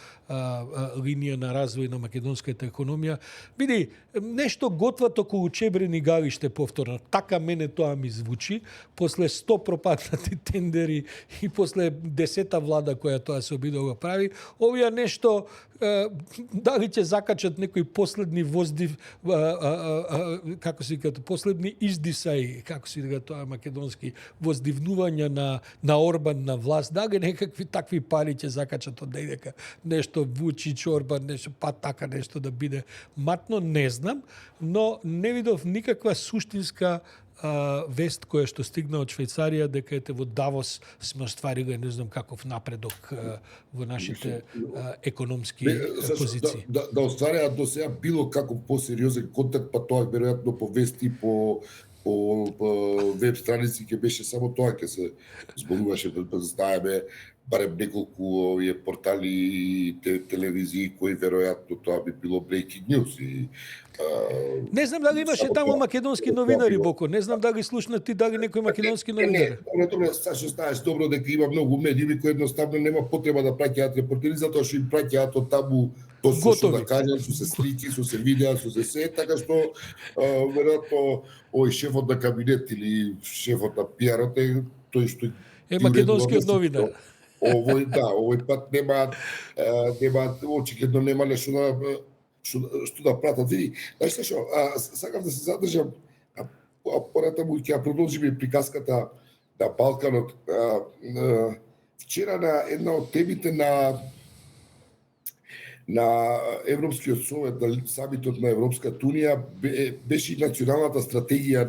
линија на развој на македонската економија. Види, нешто готват околу Чебрени галиште повторно. Така мене тоа ми звучи, после 100 пропаднати тендери и после 10-та влада која тоа се обидува да прави, овие нешто дали ќе закачат некои последни воздив, како се кажа, последни издисаи, како се кажа тоа македонски, воздивнувања на Орбан на власт, дали некакви такви пари ќе закачат од дека нешто Вучич, Орбан, нешто па така нешто да биде матно, не знам, но не видов никаква суштинска вест која што стигна од Швајцарија дека ете во Давос сме оствариле не знам каков напредок во нашите економски позиции. Да оствареа до сега било како посериозен контакт, па тоа веројатно по вести, по веб страници ќе беше само тоа, ќе се зборуваше, знаеме барем неколку овие портали и телевизии кои веројатно тоа би било breaking news и не знам дали имаше таму македонски новинари, Боко. Не знам дали слушна ти дали некој македонски новинари. Не, Сашо, знаеш добро дека има многу медии кои едноставно нема потреба да праќаат репортери затоа што им праќаат од таму тоа што да кажат, со се слики, со се видеа, со се така што веројатно овој шефот на кабинет или шефот на пиарот е тој што е македонскиот новинар. Овој пат немаат очигледно нема нешто што да пратат. Види, знаеш што, сакам да се задржам, поратаму ќе продолжиме приказката на Балканот. Вчера на една од темите на Европскиот совет, на самитот на Европската унија, беше и националната стратегија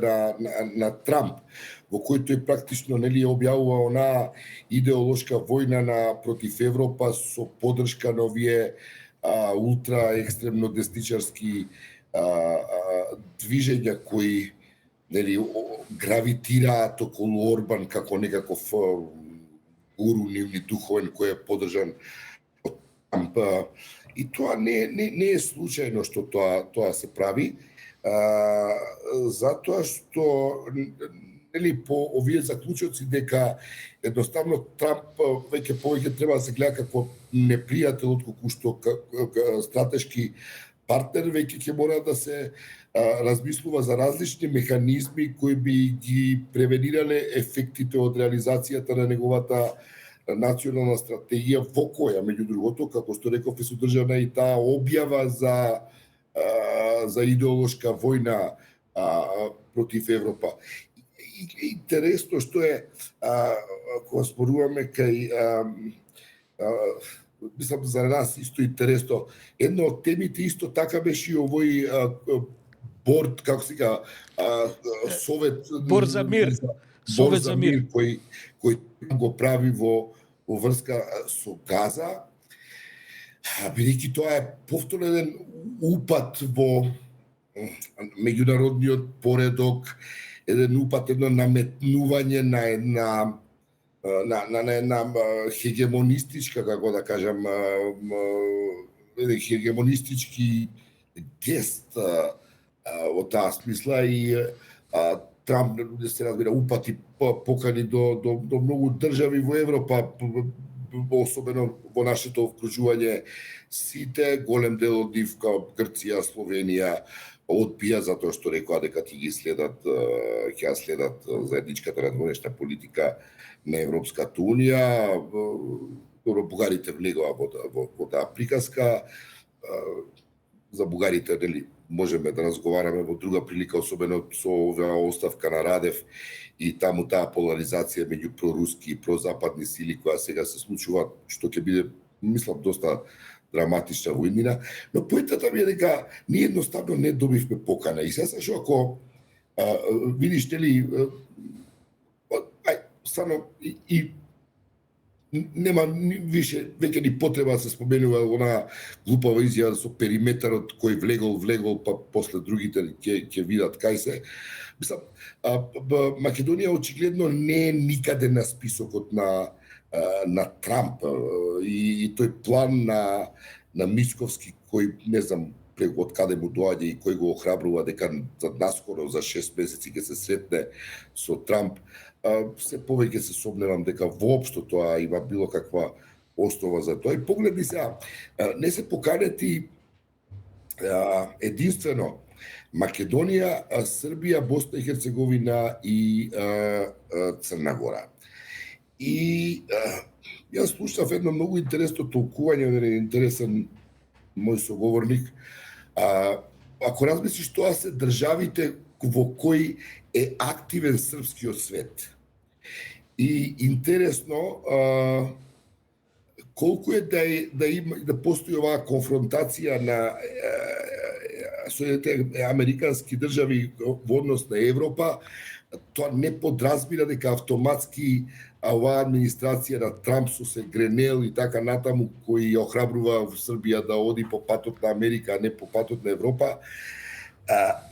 на Трамп, во кој тој практично објавува онаа идеолошка војна против Европа со поддршка на овие ултра екстремно десничарски движења кои гравитираат околу Орбан како некаков гуру нивни духовен кој е поддржан од Трамп. И тоа не е случајно што тоа се прави, затоа што по овие заклучоци дека едноставно Трамп веќе повеќе треба да се гледа како непријател отколку што стратешки партнер, веќе ќе мора да се размислува за различни механизми кои би ги превенирале ефектите од реализацијата на неговата национална стратегија, во која, меѓу другото, како што реков, е содржана и таа објава за идеолошка војна против Европа. Интересно што е, кога споруваме кај, мислам за нас исто интересно, една од темите исто така беше и овој борд, како се кажа, совет... Борд за мир. Совет за мир, кој го прави во врска со Газа, бидејќи тоа е повторен упад во меѓународниот поредок, еден упад, едно наметнување на една хегемонистичка, како да кажам, еден хегемонистички гест во таа смисла и Трамп, да се разбира, упати покани до многу држави во Европа, особено во нашето вклучување сите, голем дел од нив, као Грција, Словенија, одбија затоа што рекоа дека ќе следат заедничката надворешна политика на Европската унија. бугарите влегоа во таа приказка. За бугарите, нели, можеме да разговараме во друга прилика, особено со оваа оставка на Радев и таму таа поларизација меѓу проруски и прозападни сили која сега се случува, што ќе биде, мислам, доста драматична во иднина. Но поентата ми е дека ние едноставно не добивме покана. И сега што ако видиш, нели, стварно и нема више веќе ни потреба да се споменува она глупава изјава со периметарот кој влегол, па после другите ќе видат кај се. Мислам, Македонија очигледно не е никаде на списокот на Трамп и тој план на Мицковски кој не знам од каде му доаѓа и кој го охрабрува дека за наскоро за 6 месеци ќе се сретне со Трамп. Се повеќе се сомневам дека воопшто тоа има било каква основа за тоа. И погледни сега, не се поканети единствено Македонија, Србија, Босна и Херцеговина и Црна Гора. И јас слушнав едно многу интересно толкување од еден интересен мој соговорник. Ако размислиш, тоа се државите во кои е активен српскиот свет. И интересно колку е да постои оваа конфронтација на Соединетите американски држави во однос на Европа, тоа не подразбира дека автоматски оваа администрација на Трамп со се Гренел и така натаму, кој ја охрабрува в Србија да оди по патот на Америка, а не по патот на Европа,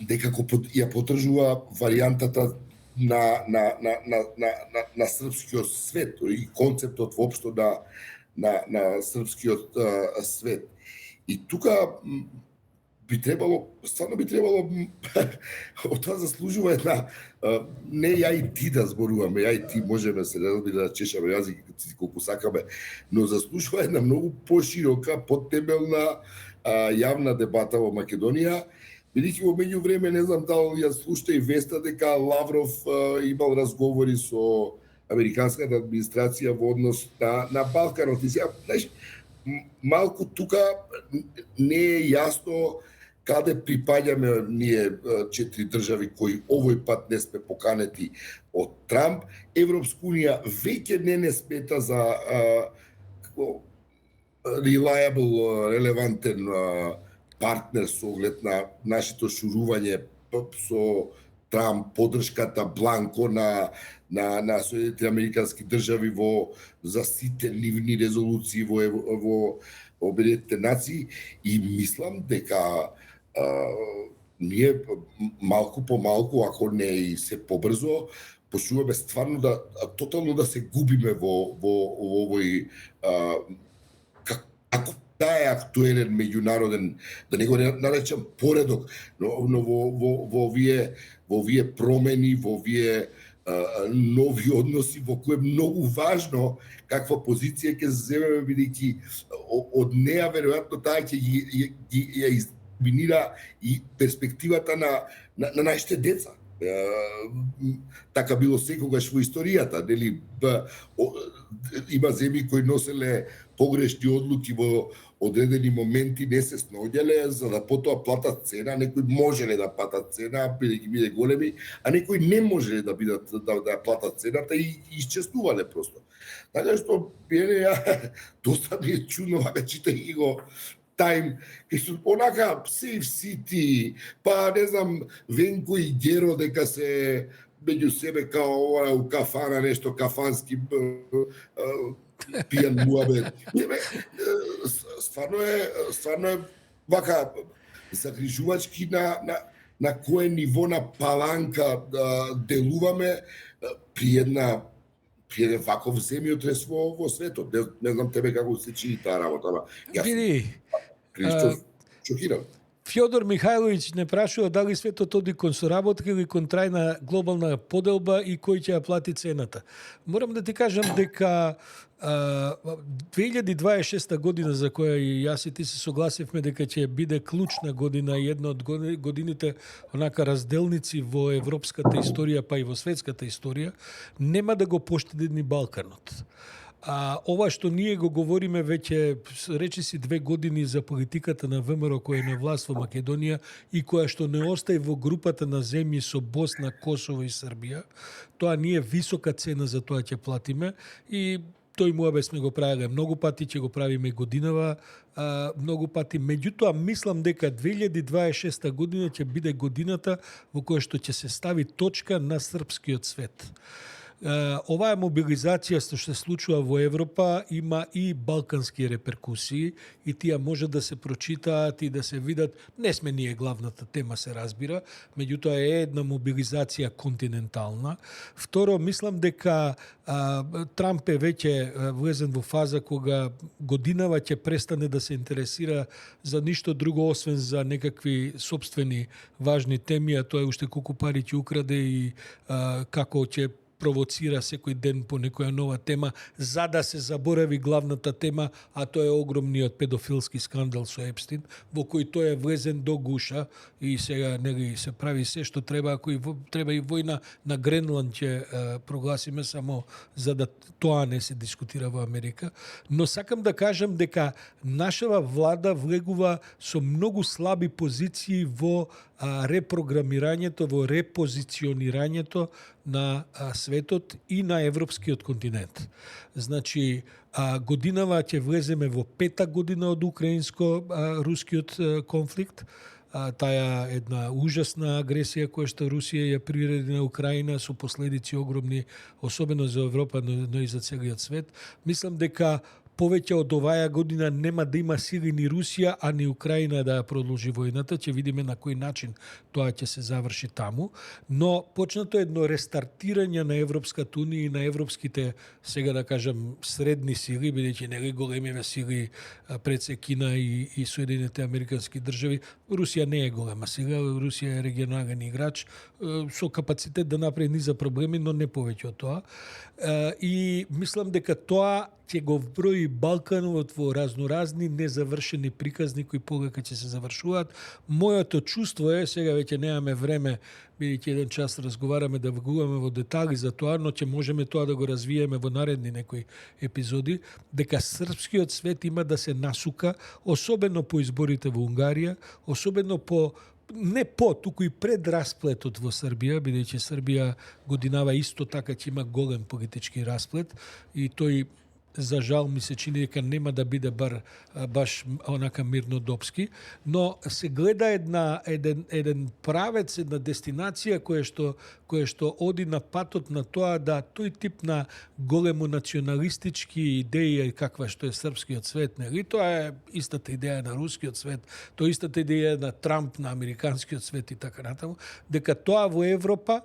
дека ја потржува варијантата на српскиот свет и концептот воопшто на српскиот свет. И тука стварно би требало од тоа заслужува една не ја и ти да зборуваме, ја и ти можеме се да чешаме јазик колку сакаме, но заслужува една многу поширока, потемелна јавна дебата во Македонија. Бидејќи во меѓувреме, не знам дали ја слушате и веста дека Лавров имал разговори со американската администрација во однос на Балканот. И сега, знаеш, малку тука не е јасно каде припаѓаме ние 4 држави кои овој пат не сме поканети од Трамп. Европска унија веќе не смета за reliable, релевантен партнер со оглед на нашето шурување со Трамп, поддршката бланко на Соединетите американски држави за сите нивни резолуции во Обединетите нации, и мислам дека ние малку по малку, ако не и се побрзо, почнуваме стварно тотално да се губиме во овој како таа е актуелен меѓународен, да не го наречам поредок, но во овие промени, во овие нови односи, во кои е многу важно каква позиција ќе земеме, бидејќи од неа веројатно таа ќе ја изминира и перспективата на нашите деца. Така било секогаш во историјата, нели? Има земји кои носеле погрешни одлуки во одредени моменти, не се снаоѓале, за да потоа платат цена. Некои можеле да платат цена, бидејќи биде големи, а некои не можеле да платат цената и исчезнувале просто. Така што доста ми е чудно, вака читајќи го Time, онака Safe City, па не знам, Венко и Геро дека се меѓу себе као у кафана, нешто кафански пијан муабет. Стварно е вака загрижувачки на кое ниво на паланка делуваме при еден ваков земјотрес во светот. Не знам тебе како се чини таа работа. Види, шокиран. Фјодор Михајловиќ не прашува дали светот оди кон соработка или кон трајна глобална поделба и кој ќе ја плати цената. Морам да ти кажам дека 2026 година, за која и јас и ти се согласивме дека ќе биде клучна година, една од годините онака разделници во европската историја, па и во светската историја, нема да го поштеди ни Балканот. ова што ние го говориме веќе речиси 2 години за политиката на ВМРО која е на власт во Македонија и која што не остаи во групата на земји со Босна, Косово и Србија, тоа ние висока цена за тоа ќе платиме и тој муабет сме го правиле многу пати, ќе го правиме годинава многу пати. Меѓутоа, мислам дека 2026 година ќе биде годината во која што ќе се стави точка на српскиот свет. Оваа мобилизација што се случува во Европа има и балкански реперкусии и тие може да се прочитаат и да се видат. Не сме ние главната тема, се разбира, меѓутоа е една мобилизација континентална. Второ, мислам дека Трамп е веќе влезен во фаза кога годинава ќе престане да се интересира за ништо друго освен за некакви собствени важни теми, а тоа е уште колку пари ќе украде и како ќе провоцира секој ден по некоја нова тема, за да се заборави главната тема, а тоа е огромниот педофилски скандал со Епстин, во кој тој е влезен до гуша и сега нели се прави се што треба, ако и треба и војна на Гренланд ќе прогласиме само за да тоа не се дискутира во Америка. Но сакам да кажам дека нашава влада влегува со многу слаби позиции во репрограмирањето, во репозиционирањето на светот и на европскиот континент. Значи, годинава ќе влеземе во 5-та година од украинско-рускиот конфликт. Таа една ужасна агресија која што Русија ја приреди на Украина со последици огромни, особено за Европа, но и за целиот свет. Мислам дека повеќе од оваа година нема да има сили ни Русија, а ни Украина да ја продолжи војната. Ќе видиме на кој начин тоа ќе се заврши таму. Но почнато едно рестартирање на Европската унија и на европските, сега да кажам, средни сили, бидејќи нели големиве сили пред се Кина и Соединените американски држави. Русија не е голема сила, Русија е регионален играч со капацитет да направи низа проблеми, но не повеќе од тоа. И мислам дека тоа ќе го вброи Балканот во разноразни незавршени приказни кои полека ќе се завршуваат. Моето чувство е, сега веќе немаме време, бидејќи еден час разговараме да влегуваме во детали за тоа, но ќе можеме тоа да го развиеме во наредни некои епизоди, дека српскиот свет има да се насука, особено по изборите во Унгарија, особено туку и пред расплетот во Србија, бидејќи Србија годинава исто така ќе има голем политички расплет и тој за жал ми се чини дека нема да биде баш онака мирнодопски, но се гледа еден правец, една дестинација која што оди на патот на тоа да тој тип на големо националистички идеи каква што е српскиот свет, нели? Тоа е истата идеја на рускиот свет, тоа е истата идеја на Трамп на американскиот свет и така натаму, дека тоа во Европа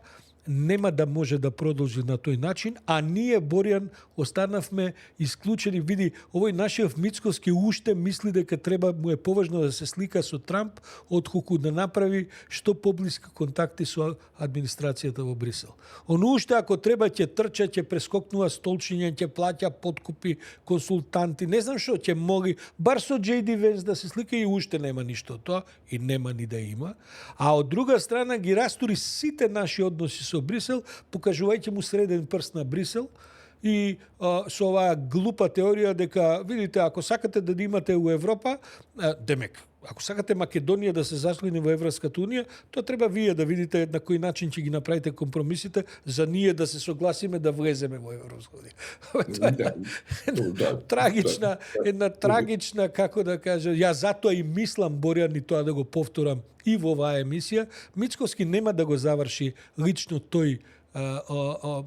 нема да може да продолжи на тој начин, а ние, Боријан, останавме исклучени. Види, овој нашиот Мицкоски уште мисли дека треба му е поважно да се слика со Трамп, отколку да направи што поблиски контакти со администрацијата во Брисел. Он уште ако треба ќе трча, ќе прескокнува столчиња, ќе плаќа подкупи, консултанти, не знам што ќе моли, бар со JD Vance да се слика и уште нема ништо од тоа и нема ни да има. А од друга страна ги растури сите наши односи со Брисел, покажувајќи му среден прст на Брисел и со оваа глупа теорија дека, видите, ако сакате да имате у Европа, демек, ако сакате Македонија да се зачлини во Европската унија, тоа треба вие да видите на кој начин ќе ги направите компромисите за ние да се согласиме да влеземе во Европската унија. Една трагична, како да кажа, ја затоа и мислам, Боријан, и тоа да го повторам и во оваа емисија, Мицкоски нема да го заврши лично тој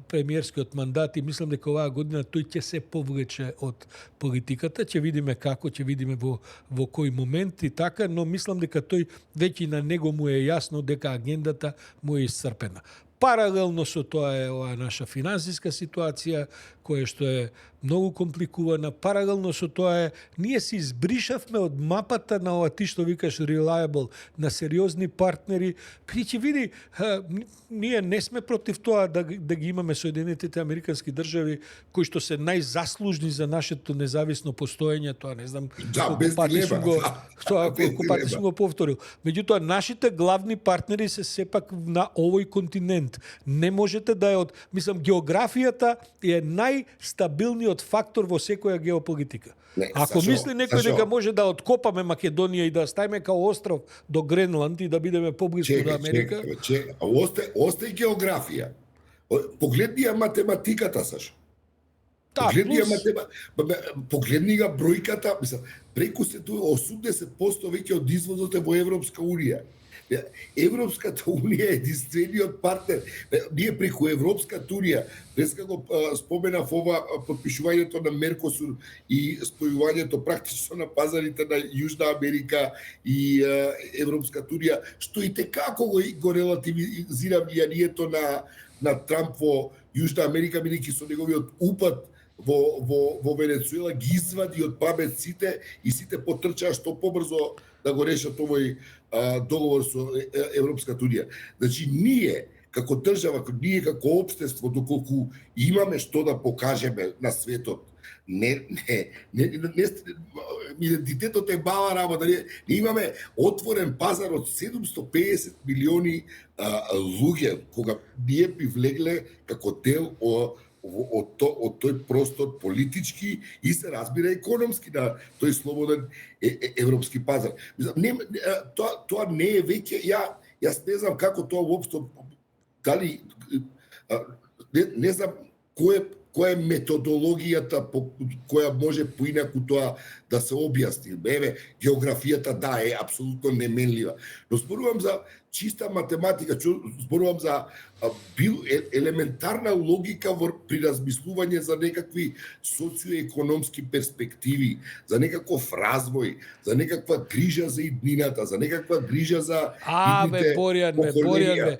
премиерскиот мандат и мислам дека оваа година тој ќе се повлече од политиката, ќе видиме како, ќе видиме во кој момент и така, но мислам дека тој веќе на него му е јасно дека агендата му е исцрпена. Паралелно со тоа е оваа наша финансиска ситуација, која што е многу компликувана. Паралелно со тоа е, ние се избришавме од мапата на ова ти што викаш reliable, на сериозни партнери. Бидејќи види, ние не сме против тоа да ги имаме Соединетите американски држави, кои што се најзаслужни за нашето независно постоење, тоа не знам колку пати сум го повторил. Меѓутоа, нашите главни партнери се сепак на овој континент. момент не можете да ја географијата е најстабилниот фактор во секоја геополитика. Ако мисли некој дека може да откопаме Македонија и да ставиме као остров до Гренланд и да бидеме поблиску до Америка... Остај географија. Погледни ја математиката, Сашо. Погледни ја бројката, преку се 80% веќе од извозот е во Европска Унија. Европската Унија е единствениот партнер. Ние преку Европската Унија, преска го споменав ова подпишувањето на Меркосур и спојувањето практично на пазарите на Јужна Америка и Европската Унија, што и како го релативизира влијанието на Трамп во Јужна Америка, бидејќи со неговиот упад во Венецуела ги извади од памет сите и сите потрчаа што побрзо да го решат овој договор со Европската Унија. Значи, ние како држава, ние како општество, доколку имаме што да покажеме на светот, идентитетот е мала работа. Не имаме отворен пазар од 750 милиони луѓе, кога ние би влегле како дел од тој простор политички и се разбира економски на тој слободен европски пазар. Тоа не е веќе, јас не знам како тоа воопшто, дали не знам која е методологијата по која може поинаку тоа да се објасни. Географијата е апсолутно неменлива. Но зборувам за чиста математика, зборувам за елементарна логика при размислување за некакви социоекономски перспективи, за некаков развој, за некаква грижа за иднината, за некаква грижа за идните поколенија.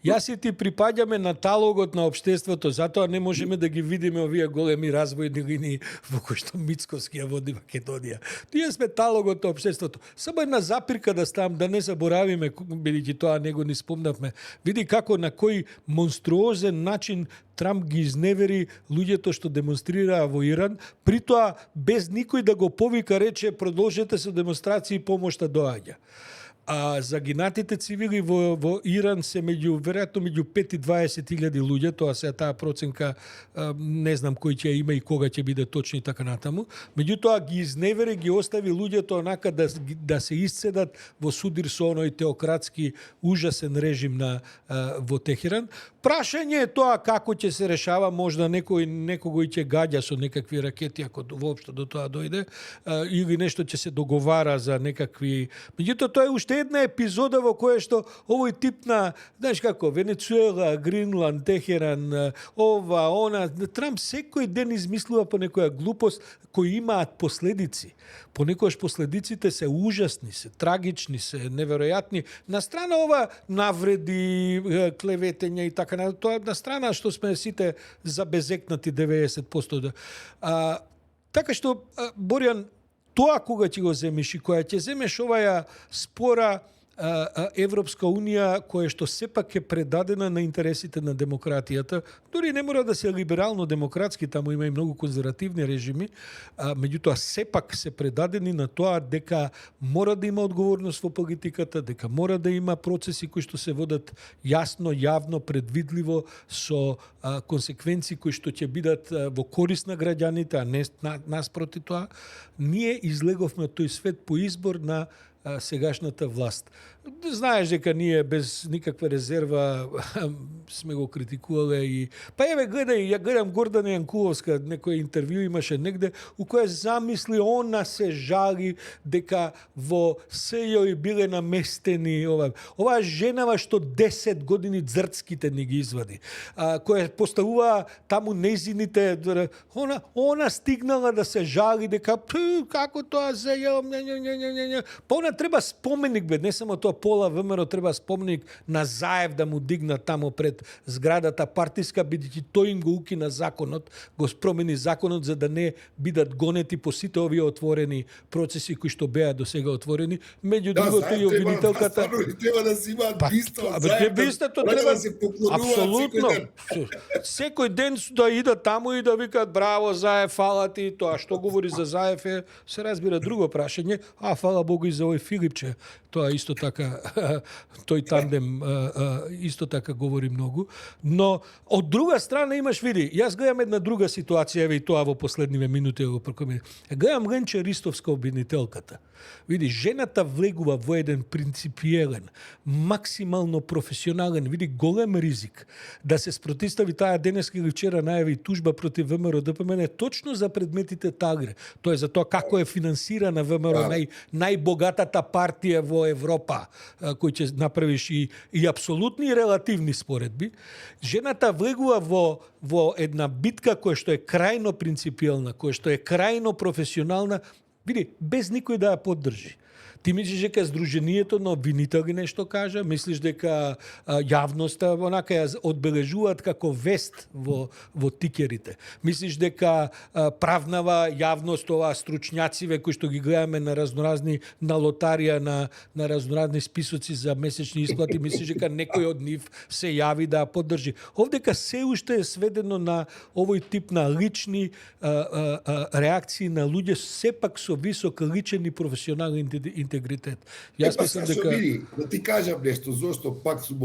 Јас и ти припаѓаме на талогот на општеството, затоа не можеме да ги видиме овие големи развојни линии во кои што Мицковски ја води Македонија. Ние сме талогот на општеството. Само една запирка да ставам, да не заборавиме, бидејќи тоа него ни спомнавме. Види како на кој монструозен начин Трамп ги изневери луѓето што демонстрираа во Иран, при тоа без никој да го повика, рече продолжете со демонстрации, помошта доаѓа. А загинатите цивили во Иран се веројатно меѓу 5 и 20 илјади луѓе, тоа се таа проценка, не знам кој ќе има и кога ќе биде точно и така натаму. Меѓутоа ги изневери, ги остави луѓето онака да се исцедат во судир со оној теократски ужасен режим во Техеран. Прашање е тоа како ќе се решава, можда некого и ќе гаѓа со некакви ракети ако воопшто до тоа дојде, или нешто ќе се договара за некакви. Меѓутоа тоа е уште една епизода во која што овој тип на, знаеш како, Венецуела, Гренланд, Техеран, ова, она, Трамп секој ден измислува по некоја глупост кои имаат последици. Понекогаш последиците се ужасни, се трагични, се неверојатни. На страна ова навреди, клеветења и така на тоа, на страна што сме сите забезекнати 90%. Така што, Боријан, тоа кога ќе го земеш и која ќе земеш оваја спора Европска Унија, која што сепак е предадена на интересите на демократијата, дури не мора да се либерално-демократски, таму има и многу конзервативни режими, меѓутоа сепак се предадени на тоа дека мора да има одговорност во политиката, дека мора да има процеси кои што се водат јасно, јавно, предвидливо, со консеквенции кои што ќе бидат во корист на граѓаните, а не наспроти тоа. Ние излеговме од тој свет по избор на сегашната власт. Знаеш дека ние без никаква резерва сме го критикувале и гледај, ја гледам Гордана Јанкуловска, некој интервју имаше негде у која замисли она се жали дека во СЈО биле наместени оваа женава што 10 години Дзрцките не ги извади, која поставува таму нејзините, она стигнала да се жали дека како тоа СЈО, она треба споменик, не само тоа, пола ВМРО треба споменик на Заев да му дигнат таму пред зградата партиска, бидејќи тој им го укина законот, го промени законот за да не бидат гонети по сите овие отворени процеси кои што беа до сега отворени. Меѓу другото и обвинителката треба да си имаат биста. Бистото треба да се поклонуваат апсолутно. Секој ден да идат таму и да викаат браво Заев, фала ти. Тоа што говори за Заев се разбира друго прашање, фала Богу и за овој Филипче. тоа исто така тој тандем исто така говори многу, но од друга страна имаш, види, јас гледам една друга ситуација, еве и тоа во последниве минути го прокоментирам. Гледам Ленче Ристовска, обвинителката. Види, жената влегува во еден принципиелен, максимално професионален, види, голем ризик да се спротистави таа денеска или вчера најави тужба против ВМРО ДПМН точно за предметите Тагре. Тоа е за тоа како е финансирана ВМРО, најбогатата партија во Европа, кој ќе направиш и апсолутни и релативни споредби. Жената влегува во една битка која што е крајно принципиелна, која што е крајно професионална, види, без никој да ја поддржи. Ти мислиш дека Сдруженијето на обвинители нешто кажа? Мислиш дека јавноста онака ја одбележуваат како вест во тикерите? Мислиш дека правнава јавност, ова стручњациве кои што ги гледаме на разноразни, на лотарија, на разноразни списоци за месечни исплати, мислиш дека некој од нив се јави да ја поддржи? Овдека се уште е сведено на овој тип на лични реакции на луѓе сепак со висок личен и професионален интегритет. Јас мислам дека види, да ти кажам нешто, зошто пак сум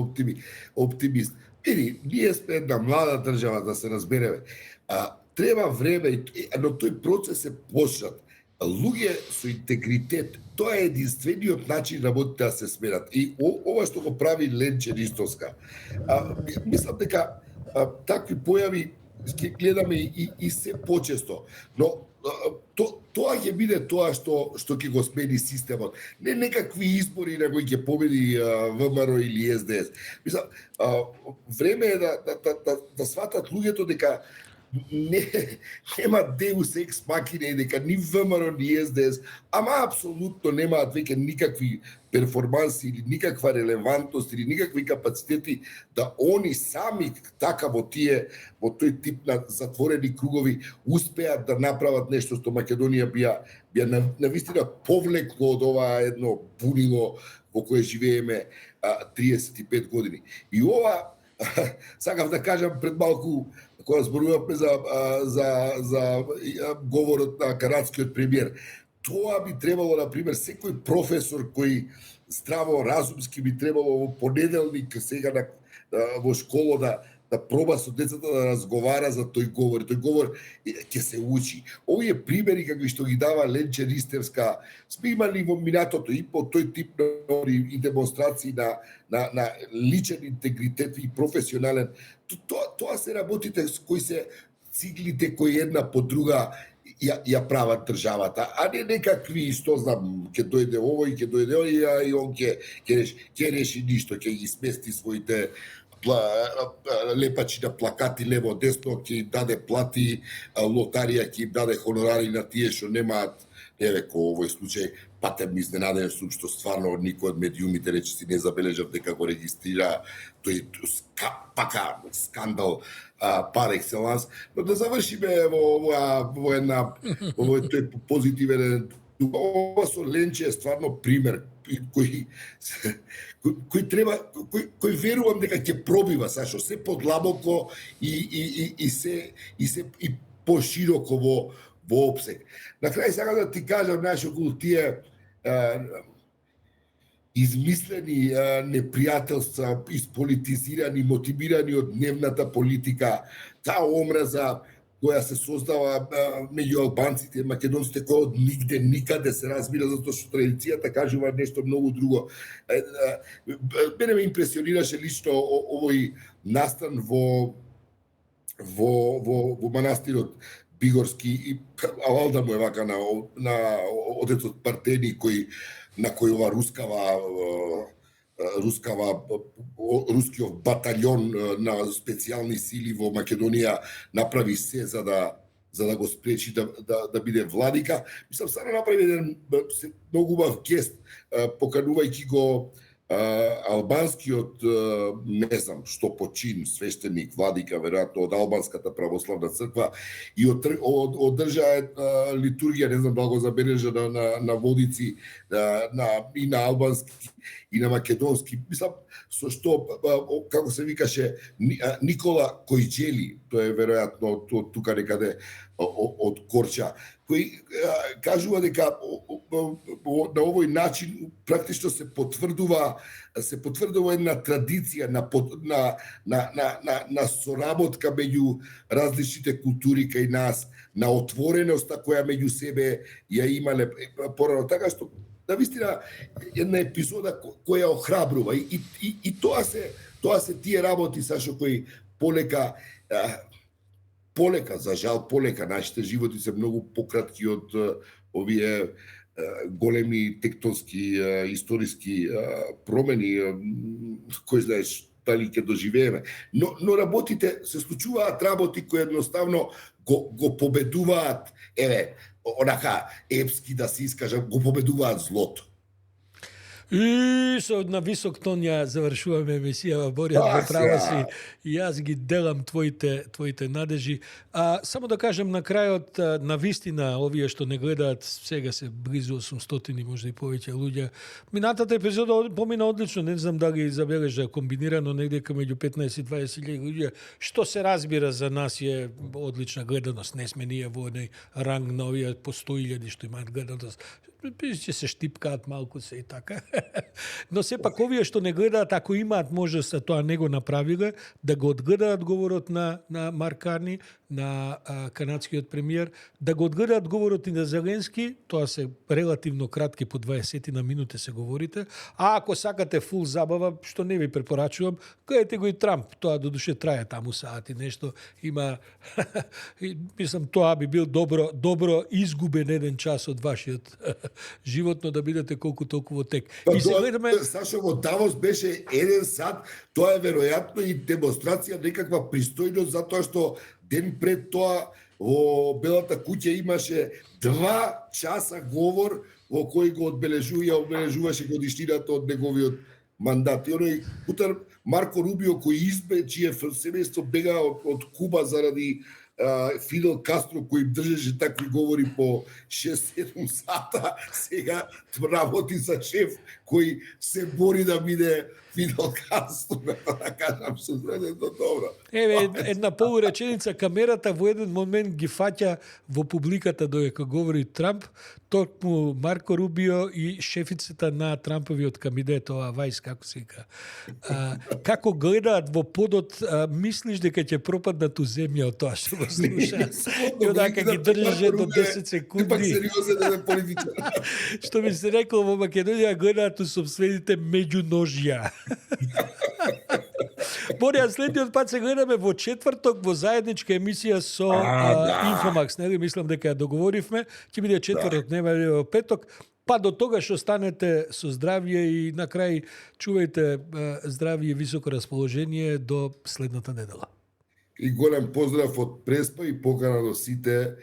оптимист. Види, ние сме една млада држава, да се разбереме. Треба време, но тој процес е почнат. Луѓе со интегритет, тоа е единствениот начин работите да се сменат. И ова што го прави Ленче Ристовска. Мислам дека такви појави ќе гледаме и се почесто. Но тоа ќе биде тоа што ќе го смени системот. Не некакви избори на кои ќе победи ВМРО или СДС. Мислам, време е да сватат луѓето дека нема Deus ex machina и дека ни ВМРО ни СДС, ама апсолутно немаат веќе никакви перформанси или никаква релевантност или никакви капацитети да они сами така во тој тип на затворени кругови успеат да направат нешто што Македонија бија навистина повлекло од ова едно бунило во кое живееме 35 години. И ова сакав да кажам пред малку кога зборувавме за говорот на канадскиот премиер. Тоа би требало, например, секој професор кој здраво разумски би требало во понеделник сега во школа да проба со децата да разговара за тој говор. Тој говор ќе се учи. Овие примери какви што ги дава Ленче Ристевска сме имали во минатото и по тој тип и демонстрации на личен интегритет и професионален. Тоа се работите кои се циглите кои една по друга ја прават државата, а не некакви, што знам, ќе дојде овој, ќе дојде ој, и он ќе реши ништо, ќе ги смести своите лепачи на плакати лево десно, ќе им даде плати, лотарија ќе им даде хонорари на тие што немаат, еве ко овој случај, патем изненаден сум што стварно никој од медиумите речиси не забележав дека го регистрира тој скандал пар екселанс, но да завршиме во една тој позитивен. Ова со Ленче е стварно пример кој верувам дека ќе пробива, сашо се подлабоко и пошироко во опсег. На крај сакам да ти кажам, знаеш, околу тие измислени непријателства, исполитизирани, мотивирани од дневната политика, таа омраза која се создава меѓу албанците и македонците, која од нигде, никаде се разбира, затоа што традицијата кажува нешто многу друго. Мене ме импресионираше лично овој настан во манастирот Бигорски, и валда му е вака на одецот Партени, на кој ова рускиот батальон на специјални сили во Македонија направи се за да го спречи да биде владика. Мислам, сада направи еден многу убав гест, поканувајќи го албанскиот, не знам што почин, свештеник, владика, веројатно од албанската православна црква, и одржа литургија, не знам дали го забележа на водици, и на албански, и на македонски. Мислам, со што, како се викаше, Никола Којџели, тоа е веројатно тука некаде од Корча, кој кажува дека на овој начин практично се потврдува една традиција на соработка меѓу различните култури кај нас, на отвореноста која меѓу себе ја имале порано, така што навистина една епизода која охрабрува и тоа се тие работи, Сашо, кои полека, за жал полека, нашите животи се многу пократки од овие големи тектонски историски промени, кој знаеш дали ќе доживееме. Но работите, се случуваат работи кои едноставно го победуваат, онака епски да се искажам, го победуваат злото. И на висок тон ја завршуваме емисија, Борјан, во право си, и јас ги делам твоите надежи. Само да кажем на крајот, на вистина, овие што не гледаат, сега се близу 800, може и повеќе луѓе. Минатата епизода помина одлично, не знам дали забележа комбинирано негде меѓу 15 и 20 луѓе, што се разбира за нас е одлична гледаност. Не сме ние во оној ранг на овие по 100.000 што имаат гледаност. Ќе се штипкаат малку се и така. Но сепак овие што не гледаат, ако имаат можност, тоа не го направиле, да го одгледаат говорот на Марк Карни, на канадскиот премиер, да го одгледаат говорот и на Зеленски, тоа се релативно кратки, по 20 на минути се говорите, а ако сакате фул забава, што не ви препорачувам, гледате го и Трамп, тоа додуше трае таму сати нешто, има мислам тоа би бил добро изгубен еден час од вашиот живот, но да бидете колку толку тек. И се гледаме, Сашо, во Давос беше 1 сат, тоа е веројатно и демонстрација некаква пристојност, затоа што ден пред тоа во Белата куќа имаше 2 часа говор во кој го одбележуваше годишнината од неговиот мандат. И оној утар Марко Рубио кој чие семејство бега од Куба заради Фидел Кастро кој држеше такви говори по 6-7 сата, сега работи за шеф кој се бори да биде Фидел Кастро, да кажам со средето добро. Една полуреченица, камерата во еден момент ги фаќа во публиката додека говори Трамп, токму Марко Рубио и шефицата на Трамповиот кабинет, ова Вајс, како се вика. Како гледаат во подот, мислиш дека ќе пропаднат у земја од тоа што го слушаат. И одака ги држеше до 10 секунди. Пак сериозен е политичар. Што би се рекол во Македонија, гледаат у собствените меѓуножја. Борја, следниот пат се гледаме во четврток во заедничка емисија со Инфомакс. Нели, мислам дека ја договоривме. Ќе биде четврток, нема во петок. Па до тогаш останете со здравје и на крај чувајте здравје и високо расположение до следната недела. И голем поздрав од Преспа и покана до сите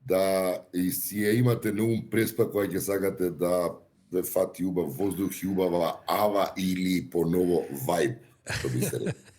да и си ја имате на ум Преспа која ќе сакате да ве фати убав воздух и убава ава или поново вајб, што би се рекол.